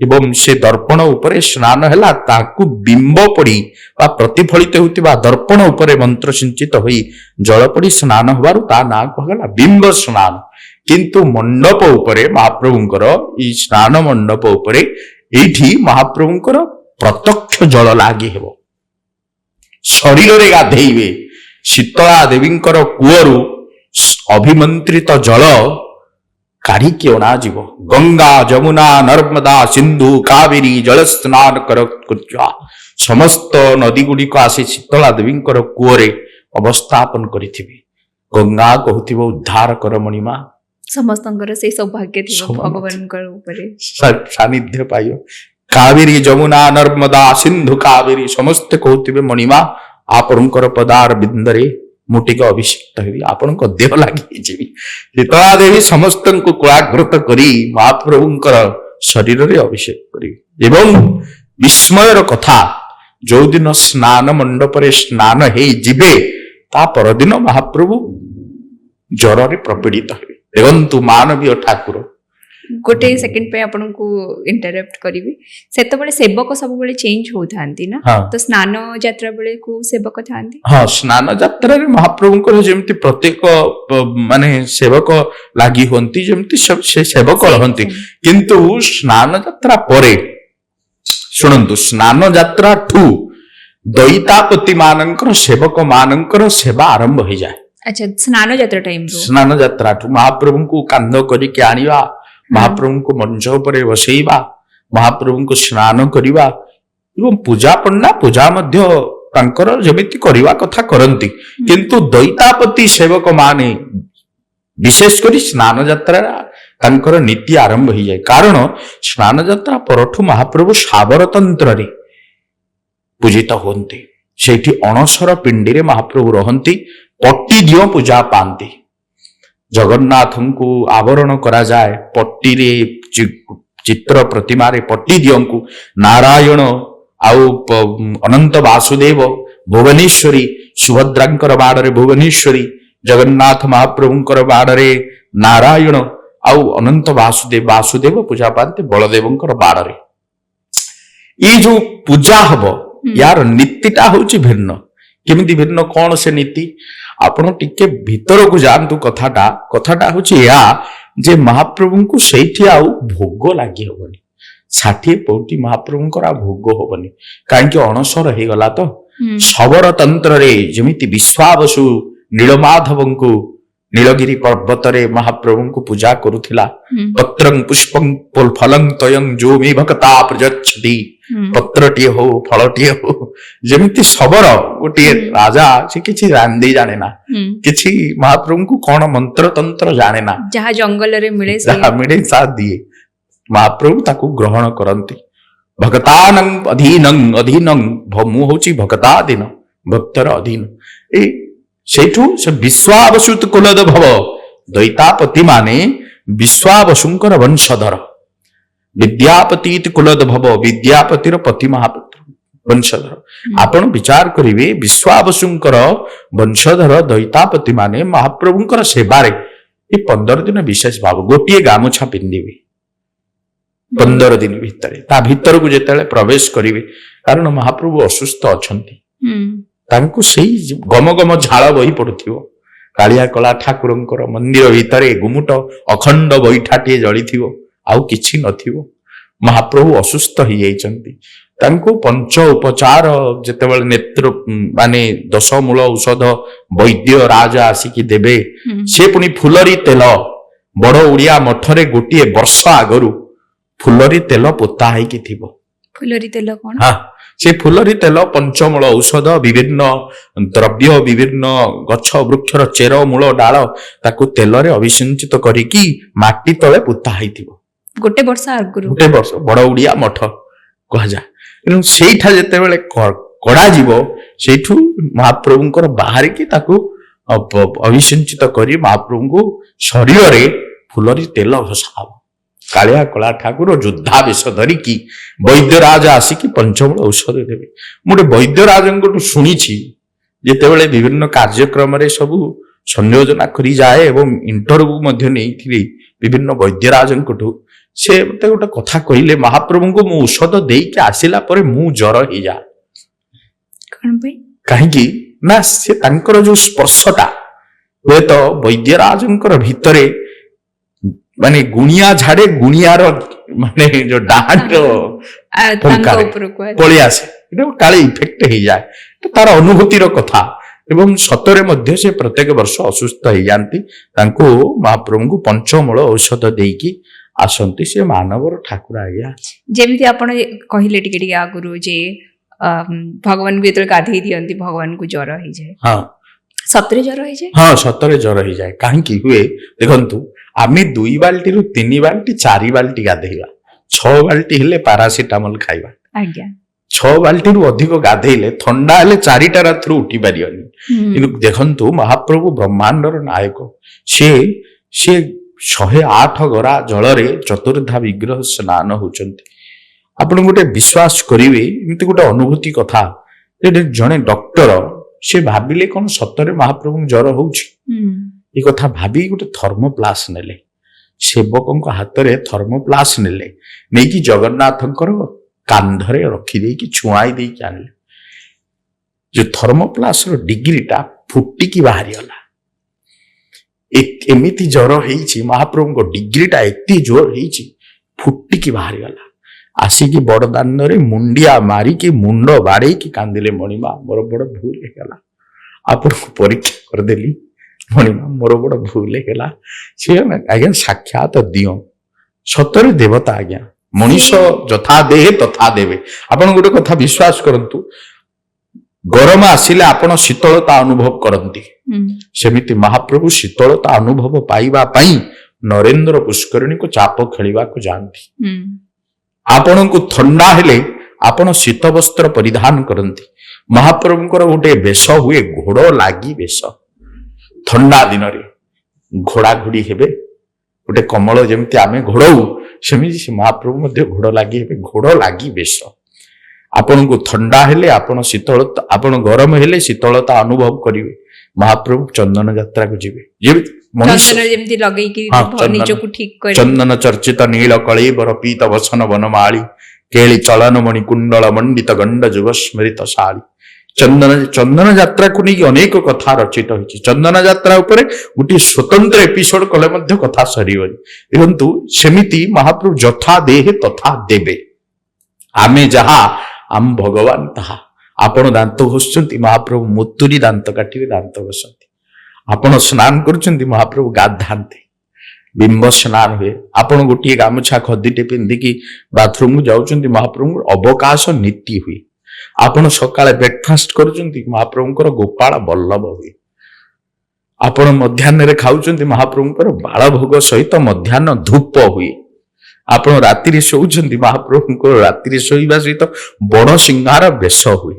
ଏବଂ ସେ ଦର୍ପଣ ଉପରେ ସ୍ନାନ ହେଲା। ତାକୁ ବିମ୍ବ ପଡି ବା ପ୍ରତିଫଳିତ ହେଉଥିବା ଦର୍ପଣ ଉପରେ ମନ୍ତ୍ର ସିଞ୍ଚିତ ହୋଇ ଜଳ ପଡି ସ୍ନାନ ହେବାରୁ ତା ନାଁ କୁହାଗଲା ବିମ୍ବ ସ୍ନାନ। କିନ୍ତୁ ମଣ୍ଡପ ଉପରେ ମହାପ୍ରଭୁଙ୍କର ଏଇ ସ୍ନାନ ମଣ୍ଡପ ଉପରେ ଏଇଠି ମହାପ୍ରଭୁଙ୍କର ପ୍ରତ୍ୟକ୍ଷ ଜଳ ଲାଗି ହେବ। ଶରୀରରେ ଗାଧେଇବେ। ଶୀତଳା ଦେବୀଙ୍କର କୂଅରୁ ଅଭିମନ୍ତ୍ରିତ ଜଳ କାଢିକି ଅଣାଯିବ। ଗଙ୍ଗା, ଯମୁନା, ନର୍ମଦା, ସିନ୍ଧୁ, କାବେରୀ ଜଳ ସ୍ନାନ କର। ସମସ୍ତ ନଦୀ ଗୁଡ଼ିକ ଆସି ଶୀତଳା ଦେବୀଙ୍କର କୂଅରେ ଅବସ୍ଥାପନ କରିଥିବେ। ଗଙ୍ଗା କହୁଥିବ ଉଦ୍ଧାର କର ମଣିମା। ସମସ୍ତଙ୍କର ସେଇ ସୌଭାଗ୍ୟ ଥିବ ଭଗବାନଙ୍କର ଉପରେ ସାନ୍ନିଧ୍ୟ ପାଇବ। କାବେରୀ, ଯମୁନା, ନର୍ମଦା, ସିନ୍ଧୁ, କାବେରୀ ସମସ୍ତେ କହୁଥିବେ ମଣିମା ଆପଣଙ୍କର ପଦାର ବିନ୍ଦରେ ମୁଁ ଟିକେ ଅଭିଷିକ୍ତ ହେବି, ଆପଣଙ୍କ ଦେହ ଲାଗିଯିବି। ଶୀତଳା ଦେବୀ ସମସ୍ତଙ୍କୁ କୁଳାଗ୍ରତ କରି ମହାପ୍ରଭୁଙ୍କର ଶରୀରରେ ଅଭିଷେକ କରିବେ। ଏବଂ ବିସ୍ମୟର କଥା, ଯୋଉଦିନ ସ୍ନାନ ମଣ୍ଡପରେ ସ୍ନାନ ହେଇଯିବେ ତା ପରଦିନ ମହାପ୍ରଭୁ ଜ୍ୱରରେ ପ୍ରପୀଡ଼ିତ ହେବେ। ଦେଖନ୍ତୁ ମାନବୀୟ ଠାକୁର। ଗୋଟେ ସେକେଣ୍ଡ ପାଇଁ ଆପଣଙ୍କୁ ଇଣ୍ଟରପ୍ଟ କରିବି। ସେତେବେଳେ ସେବକ ସବୁବେଳେ ଚେଞ୍ଜ ହଉଥାନ୍ତି ନା, ତ ସ୍ନାନ ଯାତ୍ରା ବେଳେ କୋଉ ସେବକ ଥାନ୍ତି? ହଁ, ସ୍ନାନ ଯାତ୍ରାରେ ମହାପ୍ରଭୁଙ୍କର ଯେମିତି ପ୍ରତ୍ୟେକ ମାନେ ସେବକ ଲାଗି ହୁଅନ୍ତି, ଯେମିତି ସେ ସେବକ ରହନ୍ତି। କିନ୍ତୁ ସ୍ନାନ ଯାତ୍ରା ପରେ ଶୁଣନ୍ତୁ, ସ୍ନାନ ଯାତ୍ରା ଠୁ ଦଇତାପତି ମାନଙ୍କର ସେବକ ମାନଙ୍କର ସେବା ଆରମ୍ଭ ହେଇଯାଏ। ଆଚ୍ଛା, ସ୍ନାନ ଯାତ୍ରା ଟାଇମରୁ, ସ୍ନାନ ଯାତ୍ରାଠୁ ମହାପ୍ରଭୁଙ୍କୁ କାନ୍ଧ କରିକି ଆଣିବା, ମହାପ୍ରଭୁଙ୍କୁ ମଞ୍ଚ ଉପରେ ବସେଇବା, ମହାପ୍ରଭୁଙ୍କୁ ସ୍ନାନ କରିବା ଏବଂ ପୂଜା ପଣ୍ଡା ପୂଜା ମଧ୍ୟ ତାଙ୍କର ଯେମିତି କରିବା କଥା କରନ୍ତି। କିନ୍ତୁ ଦଇତାପତି ସେବକ ମାନେ ବିଶେଷ କରି ସ୍ନାନ ଯାତ୍ରା ତାଙ୍କର ନୀତି ଆରମ୍ଭ ହେଇଯାଏ। କାରଣ ସ୍ନାନ ଯାତ୍ରା ପରଠୁ ମହାପ୍ରଭୁ ଶାବର ତନ୍ତ୍ରରେ ପୂଜିତ ହୁଅନ୍ତି। ସେଇଠି ଅଣସର ପିଣ୍ଡିରେ ମହାପ୍ରଭୁ ରହନ୍ତି। ପଟି ଦିଅ ପୂଜା ପାଆନ୍ତି। ଜଗନ୍ନାଥଙ୍କୁ ଆବରଣ କରାଯାଏ ପଟିରେ, ଚିତ୍ର ପ୍ରତିମାରେ ପଟି ଦିଅଙ୍କୁ ନାରାୟଣ ଆଉ ଅନନ୍ତ ବାସୁଦେବ ଭୁବନେଶ୍ୱରୀ ସୁଭଦ୍ରାଙ୍କର ବାଡରେ ଭୁବନେଶ୍ୱରୀ, ଜଗନ୍ନାଥ ମହାପ୍ରଭୁଙ୍କର ବାଡରେ ନାରାୟଣ, ଆଉ ଅନନ୍ତ ବାସୁଦେବ ପୂଜା ପାଆନ୍ତି ବଳଦେବଙ୍କର ବାଡରେ। ଏଇ ଯୋଉ ପୂଜା ହବ ୟାର ନୀତିଟା ହଉଛି ଭିନ୍ନ। କେମିତି ଭିନ୍ନ, କଣ ସେ ନୀତି? ଆପଣ ଟିକେ ଭିତରକୁ ଯାଆନ୍ତୁ। କଥାଟା ହଉଛି ଏହା ଯେ ମହାପ୍ରଭୁଙ୍କୁ ସେଇଠି ଆଉ ଭୋଗ ଲାଗି ହବନି। 60 ମହାପ୍ରଭୁଙ୍କର ଆଉ ଭୋଗ ହବନି। କାହିଁକି? ଅଣସର ହେଇଗଲା ତ। ଶବର ତନ୍ତ୍ରରେ ଯେମିତି ବିଶ୍ୱାବସୁ ନୀଳମାଧବଙ୍କୁ ନୀଳଗିରି ପର୍ବତରେ ମହାପ୍ରଭୁଙ୍କୁ ପୂଜା କରୁଥିଲା। ପତ୍ରଂ ପୁଷ୍ପଂ ଫଲଂ ତୟଂ ଯୋ ମେ ଭକ୍ତା ପ୍ରଯଚ୍ଛତି, ପତ୍ରଟିଏ ହଉ ଫଳଟିଏ ହଉ। ଯେମିତି ଶବର ଗୋଟିଏ ରାଜା, ସେ କିଛି ରାନ୍ଧି ଜାଣେ ନା, କିଛି ମହାପ୍ରଭୁଙ୍କୁ କଣ ମନ୍ତ୍ର ତନ୍ତ୍ର ଜାଣେ ନା, ଯାହା ଜଙ୍ଗଲରେ ମିଳେ ଯାହା ମିଳେ ତାହା ଦିଏ। ମହାପ୍ରଭୁ ତାକୁ ଗ୍ରହଣ କରନ୍ତି। ଭକ୍ତାନଂ ଅଧୀନଂ, ମୁଁ ହଉଛି ଭକ୍ତାଧୀନ, ଭକ୍ତର ଅଧୀନ। ଏଇ ସେଇଠୁ ସେ ବିଶ୍ୱାବସୁ କୁଲଦ ଭବ, ଦୈତାପତି ମାନେ ବିଶ୍ୱାବସୁଙ୍କର ବଂଶଧର। ବିଦ୍ୟାପତି କୁଲଦ ଭବ, ବିଦ୍ୟାପତିର ପତି ମହାପାତ୍ର ବଂଶଧର। ଆପଣ ବିଚାର କରିବେ, ବିଶ୍ୱାବସୁଙ୍କର ବଂଶଧର ଦୈତାପତି ମାନେ ମହାପ୍ରଭୁଙ୍କର ସେବାରେ ଏ 15 ଦିନ ବିଶେଷ ଭାବ ଗୋଟିଏ ଗାମୁଛା ପିନ୍ଧିବେ। 15 ଦିନ ଭିତରେ ତା ଭିତରକୁ ଯେତେବେଳେ ପ୍ରବେଶ କରିବେ, କାରଣ ମହାପ୍ରଭୁ ଅସୁସ୍ଥ ଅଛନ୍ତି, ତାଙ୍କୁ ସେଇ ଗମ ଗମ ଝାଳ ବହି ପଡୁଥିବ। କାଳିଆ କଳା ଠାକୁରଙ୍କର ମନ୍ଦିର ଭିତରେ ଗୁମୁଟ ଅଖଣ୍ଡ ବୈଠାଟିଏ ଜଳିଥିବ, ଆଉ କିଛି ନଥିବ। ମହାପ୍ରଭୁ ଅସୁସ୍ଥ ହେଇଯାଇଛନ୍ତି। ତାଙ୍କୁ ପଞ୍ଚ ଉପଚାର ଯେତେବେଳେ ନେତ୍ର ମାନେ 10 ମୂଳ ଔଷଧ ବୈଦ୍ୟ ରାଜା ଆସିକି ଦେବେ, ସେ ପୁଣି ଫୁଲରି ତେଲ, ବଡ ଓଡିଆ ମଠରେ ଗୋଟିଏ ବର୍ଷ ଆଗରୁ ଫୁଲରି ତେଲ ପୋତା ହେଇକି ଥିବ। ଫୁଲରି ତେଲ କଣ? ସେ ଫୁଲରି ତେଲ ପଞ୍ଚମୂଳ ଔଷଧ, ବିଭିନ୍ନ ଦ୍ରବ୍ୟ, ବିଭିନ୍ନ ଗଛ ବୃକ୍ଷର ଚେର ମୂଳ ଡାଳ, ତାକୁ ତେଲରେ ଅଭିସିଞ୍ଚିତ କରିକି ମାଟି ତଳେ ପୋତା ହେଇଥିବ। ଗୋଟେ ବର୍ଷ ଆଗରୁ, ଗୋଟେ ବର୍ଷ, ବଡ ଓଡିଆ ମଠ କୁହାଯାଏ। ତେଣୁ ସେଇଟା ଯେତେବେଳେ କଢାଯିବ, ସେଇଠୁ ମହାପ୍ରଭୁଙ୍କର ବାହାରିକି ତାକୁ ଅଭିସିଞ୍ଚିତ କରି ମହାପ୍ରଭୁଙ୍କୁ ଶରୀରରେ ଫୁଲରି ତେଲ ଘଷା ହବ। କାଳିଆ କଳା ଠାକୁର ଯୋଦ୍ଧା ବେଶ ଧରିକି ବୈଦ୍ୟରାଜ ଆସିକି ପଞ୍ଚମୂଳ ଔଷଧ ଦେବେ। ମୁଁ ଗୋଟେ ବୈଦ୍ୟରାଜଙ୍କଠୁ ଶୁଣିଛି, ଯେତେବେଳେ ବିଭିନ୍ନ କାର୍ଯ୍ୟକ୍ରମରେ ସବୁ ସଂଯୋଜନା କରି ଯାଏ ଏବଂ ଇଣ୍ଟରଭ୍ୟୁ ମଧ୍ୟ ନେଇଥିଲି ବିଭିନ୍ନ ବୈଦ୍ୟରାଜଙ୍କଠୁ, ସେ ମତେ ଗୋଟେ କଥା କହିଲେ, ମହାପ୍ରଭୁଙ୍କୁ ମୁଁ ଔଷଧ ଦେଇକି ଆସିଲା ପରେ ମୁଁ ଜ୍ୱର ହେଇଯାଏ। କଣ ପାଇଁ? କାହିଁକି ନା ସେ ତାଙ୍କର ଯୋଉ ସ୍ପର୍ଶଟା, ହୁଏତ ବୈଦ୍ୟରାଜଙ୍କର ଭିତରେ ମାନେ ଗୁଣିଆ ଝାଡେ, ଗୁଣିଆର ମାନେ ଯୋଉ ଡାହାଣୀର ପଳେଇ ଆସେ, ଏଟା କାଳେ ଇଫେକ୍ଟ ହେଇଯାଏ। ତାର ଅନୁଭୂତିର କଥା। ଏବଂ ସତରେ ମଧ୍ୟ ସେ ପ୍ରତ୍ୟେକ ବର୍ଷ ଅସୁସ୍ଥ ହେଇଯାନ୍ତି। ତାଙ୍କୁ ମହାପ୍ରଭୁଙ୍କୁ ପଞ୍ଚମୂଳ ଔଷଧ ଦେଇକି ଆସନ୍ତି। ସେ ମାନବର ଠାକୁର ଆଜ୍ଞା। ଯେମିତି ଆପଣ କହିଲେ ଟିକେ ଟିକେ ଆଗରୁ ଯେ ଭଗବାନଙ୍କୁ ଯେତେବେଳେ ଗାଧେଇ ଦିଅନ୍ତି ଭଗବାନଙ୍କୁ ଜ୍ୱର ହେଇଯାଏ। ହଁ, ସତରେ ଜ୍ୱର ହେଇଯାଏ? ହଁ, ସତରେ ଜ୍ୱର ହେଇଯାଏ। କାହିଁକି ହୁଏ ଦେଖନ୍ତୁ, ଆମେ 2 ବାଲ୍ଟିରୁ 3 ବାଲ୍ଟି 4 ବାଲ୍ଟି ଗାଧେଇବା, 6 ବାଲ୍ଟି ହେଲେ ପାରାସିଟାମଲ ଖାଇବା। ଆଜ୍ଞା। 6 ବାଲ୍ଟିରୁ ଅଧିକ ଗାଧେଇଲେ ଥଣ୍ଡା ହେଲେ 4ଟା ରାତିରୁ ଉଠି ପାରିବନି। କିନ୍ତୁ ଦେଖନ୍ତୁ, ମହାପ୍ରଭୁ ବ୍ରହ୍ମାଣ୍ଡର ନାୟକ, ସେ 108 ଗରା ଜଳରେ ଚତୁର୍ଦ୍ଧା ବିଗ୍ରହ ସ୍ନାନ ହଉଛନ୍ତି। ଆପଣ ଗୋଟେ ବିଶ୍ୱାସ କରିବେ, ଏମିତି ଗୋଟେ ଅନୁଭୂତି କଥା, ଜଣେ ଡକ୍ଟର ସେ ଭାବିଲେ କଣ ସତରେ ମହାପ୍ରଭୁଙ୍କୁ ଜ୍ୱର ହଉଛି, ଏ କଥା ଭାବି ଗୋଟେ ଥର୍ମୋପ୍ଲାସ ନେଲେ, ସେବକଙ୍କ ହାତରେ ଥର୍ମୋପ୍ଲାସ ନେଲେ, ନେଇକି ଜଗନ୍ନାଥଙ୍କର କାନ୍ଧରେ ରଖିଦେଇକି ଛୁଆଇ ଦେଇକି ଆଣିଲେ। ଯୋଉ ଥର୍ମୋପ୍ଲାସର ଡିଗ୍ରୀଟା ଫୁଟିକି ବାହାରିଗଲା। ଏମିତି ଜ୍ୱର ହେଇଛି, ମହାପ୍ରଭୁଙ୍କ ଡିଗ୍ରୀଟା ଏତେ ଜୋର ହେଇଛି, ଫୁଟିକି ବାହାରିଗଲା। ଆସିକି ବଡଦାଣ୍ଡରେ ମୁଣ୍ଡିଆ ମାରିକି ମୁଣ୍ଡ ବାଡେଇକି କାନ୍ଦିଲେ, ମଣିମା ମୋର ବଡ ଭୁଲ ହେଇଗଲା, ଆପଣଙ୍କୁ ପରୀକ୍ଷା କରିଦେଲି, ମଣିମା ମୋର ବଡ ଭୁଲ ହେଇଗଲା। ସେ ଆଜ୍ଞା ସାକ୍ଷାତ ଦିଅ, ସତରେ ଦେବତା ଆଜ୍ଞା। ମଣିଷ ଯଥା ଦେହେ ତଥା ଦେବେ। ଆପଣ ଗୋଟେ କଥା ବିଶ୍ୱାସ କରନ୍ତୁ, ଗରମ ଆସିଲେ ଆପଣ ଶୀତଳତା ଅନୁଭବ କରନ୍ତି, ସେମିତି ମହାପ୍ରଭୁ ଶୀତଳତା ଅନୁଭବ ପାଇବା ପାଇଁ ନରେନ୍ଦ୍ର ପୁଷ୍କରିଣୀକୁ ଚାପ ଖେଳିବାକୁ ଯାଆନ୍ତି। ଆପଣଙ୍କୁ ଥଣ୍ଡା ହେଲେ ଆପଣ ଶୀତ ବସ୍ତ୍ର ପରିଧାନ କରନ୍ତି। ମହାପ୍ରଭୁଙ୍କର ଗୋଟେ ବେଶ ହୁଏ, ଘୋଡ ଲାଗି ବେଶ। ଥଣ୍ଡା ଦିନରେ ଘୋଡା ଘୋଡି ହେବେ, ଗୋଟେ କମଳ ଯେମିତି ଆମେ ଘୋଡଉ, ସେମିତି ସେ ମହାପ୍ରଭୁ ମଧ୍ୟ ଘୋଡ ଲାଗି ହେବେ, ଘୋଡ ଲାଗି ବେଶ। ଆପଣଙ୍କୁ ଥଣ୍ଡା ହେଲେ ଆପଣ ଶୀତଳତା, ଆପଣ ଗରମ ହେଲେ ଶୀତଳତା ଅନୁଭବ କରିବେ। ମହାପ୍ରଭୁ ଚନ୍ଦନ ଯାତ୍ରାକୁ ଯିବେ। ଯେମିତି ମଣିଷ ଚନ୍ଦନ ଯେମିତି ଲଗେଇକି ହଁ, ଚନ୍ଦନ। ନିଜକୁ ଠିକ କରି ଚନ୍ଦନ ଚର୍ଚ୍ଚିତ ନୀଳ କଳେବର ପୀତ ବସନ ବନମାଳି କେଳି ଚଳନ ମଣି କୁଣ୍ଡଳ ମଣ୍ଡିତ ଗଣ୍ଡ ଯୁଗ ସ୍ମୃତ ଶାଳୀ। ଚନ୍ଦନ ଯାତ୍ରାକୁ ନେଇକି ଅନେକ କଥା ରଚିତ ହୋଇଛି। ଚନ୍ଦନ ଯାତ୍ରା ଉପରେ ଗୋଟିଏ ସ୍ୱତନ୍ତ୍ର ଏପିସୋଡ କଲେ ମଧ୍ୟ କଥା ସରିବନି। ଦେଖନ୍ତୁ, ସେମିତି ମହାପ୍ରଭୁ ଯଥା ଦେହେ ତଥା ଦେବେ। ଆମେ ଯାହା, ଆମ ଭଗବାନ ତାହା। ଆପଣ ଦାନ୍ତ ଘଷୁଛନ୍ତି, ମହାପ୍ରଭୁ ମୁତୁରି ଦାନ୍ତ କାଟିବେ, ଦାନ୍ତ ଘଷନ୍ତି। ଆପଣ ସ୍ନାନ କରୁଛନ୍ତି, ମହାପ୍ରଭୁ ଗାଧାନ୍ତି। ବିମ୍ବ ସ୍ନାନ ହୁଏ। ଆପଣ ଗୋଟିଏ ଗାମୁଛା ଖଦିଟେ ପିନ୍ଧିକି ବାଥରୁମକୁ ଯାଉଛନ୍ତି, ମହାପ୍ରଭୁଙ୍କର ଅବକାଶ ନୀତି ହୁଏ। ଆପଣ ସକାଳେ ବ୍ରେକଫାଷ୍ଟ କରୁଛନ୍ତି, ମହାପ୍ରଭୁଙ୍କର ଗୋପାଳ ବଲ୍ଲଭ ହୁଏ। ଆପଣ ମଧ୍ୟାହ୍ନରେ ଖାଉଛନ୍ତି, ମହାପ୍ରଭୁଙ୍କର ବାଳଭୋଗ ସହିତ ମଧ୍ୟାହ୍ନ ଧୂପ ହୁଏ। ଆପଣ ରାତିରେ ଶୋଉଛନ୍ତି, ମହାପ୍ରଭୁଙ୍କର ରାତିରେ ଶୋଇବା ସହିତ ବଡ ସିଂହାର ବେଶ ହୁଏ।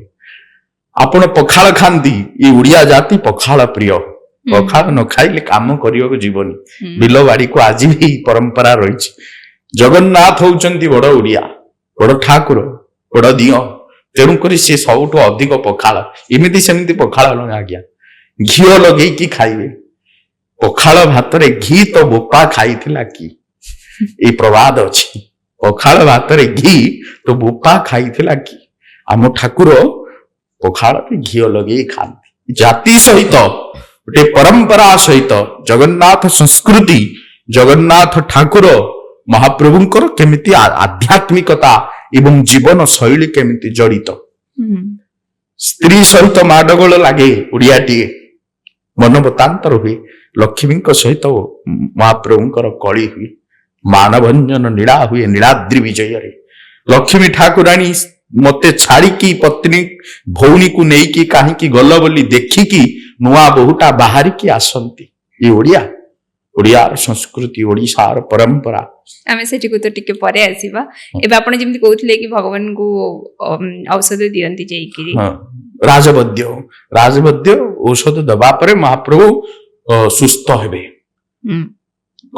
ଆପଣ ପଖାଳ ଖାଆନ୍ତି, ଏ ଓଡିଆ ଜାତି ପଖାଳ ପ୍ରିୟ। ପଖାଳ ନ ଖାଇଲେ କାମ କରିବାକୁ ଯିବନି। ବିଲ ବାଡିକୁ ଆଜି ବି ଏହି ପରମ୍ପରା ରହିଛି। ଜଗନ୍ନାଥ ହଉଛନ୍ତି ବଡ ଓଡିଆ, ବଡ ଠାକୁର, ବଡ ଦିଅ। ତେଣୁକରି ସେ ସବୁଠୁ ଅଧିକ ପଖାଳ। ଏମିତି ସେମିତି ପଖାଳ ନୁହେଁ ଆଜ୍ଞା, ଘିଅ ଲଗେଇକି ଖାଇବେ। ପଖାଳ ଭାତରେ ଘି ତ ବୋପା ଖାଇଥିଲା କି, ଏଇ ପ୍ରବାଦ ଅଛି। ପଖାଳ ଭାତରେ ଘି ତ ବୋପା ଖାଇଥିଲା କି। ଆମ ଠାକୁର ପଖାଳରେ ଘିଅ ଲଗେଇ ଖାଆନ୍ତି। ଜାତି ସହିତ, ଗୋଟେ ପରମ୍ପରା ସହିତ ଜଗନ୍ନାଥ ସଂସ୍କୃତି, ଜଗନ୍ନାଥ ଠାକୁର ମହାପ୍ରଭୁଙ୍କର କେମିତି ଆଧ୍ୟାତ୍ମିକତା ଏବଂ ଜୀବନ ଶୈଳୀ କେମିତି ଜଡ଼ିତ। ସ୍ତ୍ରୀ ସହିତ ମାଡଗୋଳ ଲାଗେ ଓଡିଆଟିଏ, ମନବତାନ୍ତର ହୁଏ। ଲକ୍ଷ୍ମୀଙ୍କ ସହିତ ମହାପ୍ରଭୁଙ୍କର କଳି ହୁଏ। ମାନଭଞ୍ଜନ ନୀଳା ହୁଏ ନୀଳାଦ୍ରି ବିଜୟରେ। ଲକ୍ଷ୍ମୀ ଠାକୁରାଣୀ ମତେ ଛାଡିକି ପତ୍ନୀ ଭଉଣୀକୁ ନେଇକି କାହିଁକି ଗଲ ବୋଲି ଦେଖିକି ନୂଆ ବୋହୁଟା ବାହାରିକି ଆସନ୍ତି। ଏ ଓଡିଆର ସଂସ୍କୃତି, ଓଡିଶାର ପରମ୍ପରା। ଆମେ ସେଠିକୁ ତ ଟିକେ ପରେ ଆସିବା। ଏବେ ଆପଣ ଯେମିତି କହୁଥିଲେ କି ଭଗବାନଙ୍କୁ ଔଷଧ ଦିଅନ୍ତି ଯାଇକିରି, ରାଜବୈଦ୍ୟ ଔଷଧ ଦେବା ପରେ ମହାପ୍ରଭୁ ସୁସ୍ଥ ହେବେ।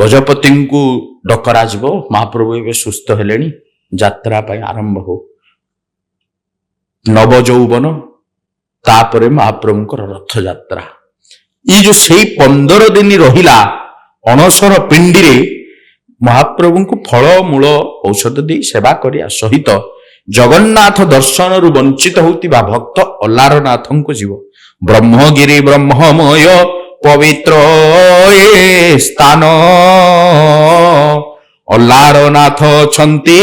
ଗଜପତିଙ୍କୁ ଡକରା ଯିବ, ମହାପ୍ରଭୁ ଏବେ ସୁସ୍ଥ ହେଲେଣି, ଯାତ୍ରା ପାଇଁ ଆରମ୍ଭ ହଉ। ନବ ଯୌବନ, ତାପରେ ମହାପ୍ରଭୁଙ୍କର ରଥଯାତ୍ରା। ଏଇ ଯୋଉ ସେଇ 15 ଦିନ ରହିଲା ଅଣସର ପିଣ୍ଡିରେ, ମହାପ୍ରଭୁଙ୍କୁ ଫଳ ମୂଳ ଔଷଧ ଦେଇ ସେବା କରିବା ସହିତ ଜଗନ୍ନାଥ ଦର୍ଶନରୁ ବଞ୍ଚିତ ହେଉଥିବା ଭକ୍ତ ଅଲାରନାଥଙ୍କୁ ଯିବ। ବ୍ରହ୍ମଗିରି ବ୍ରହ୍ମମୟ ପବିତ୍ର ଏ ସ୍ଥାନ, ଅଲାରନାଥ ଅଛନ୍ତି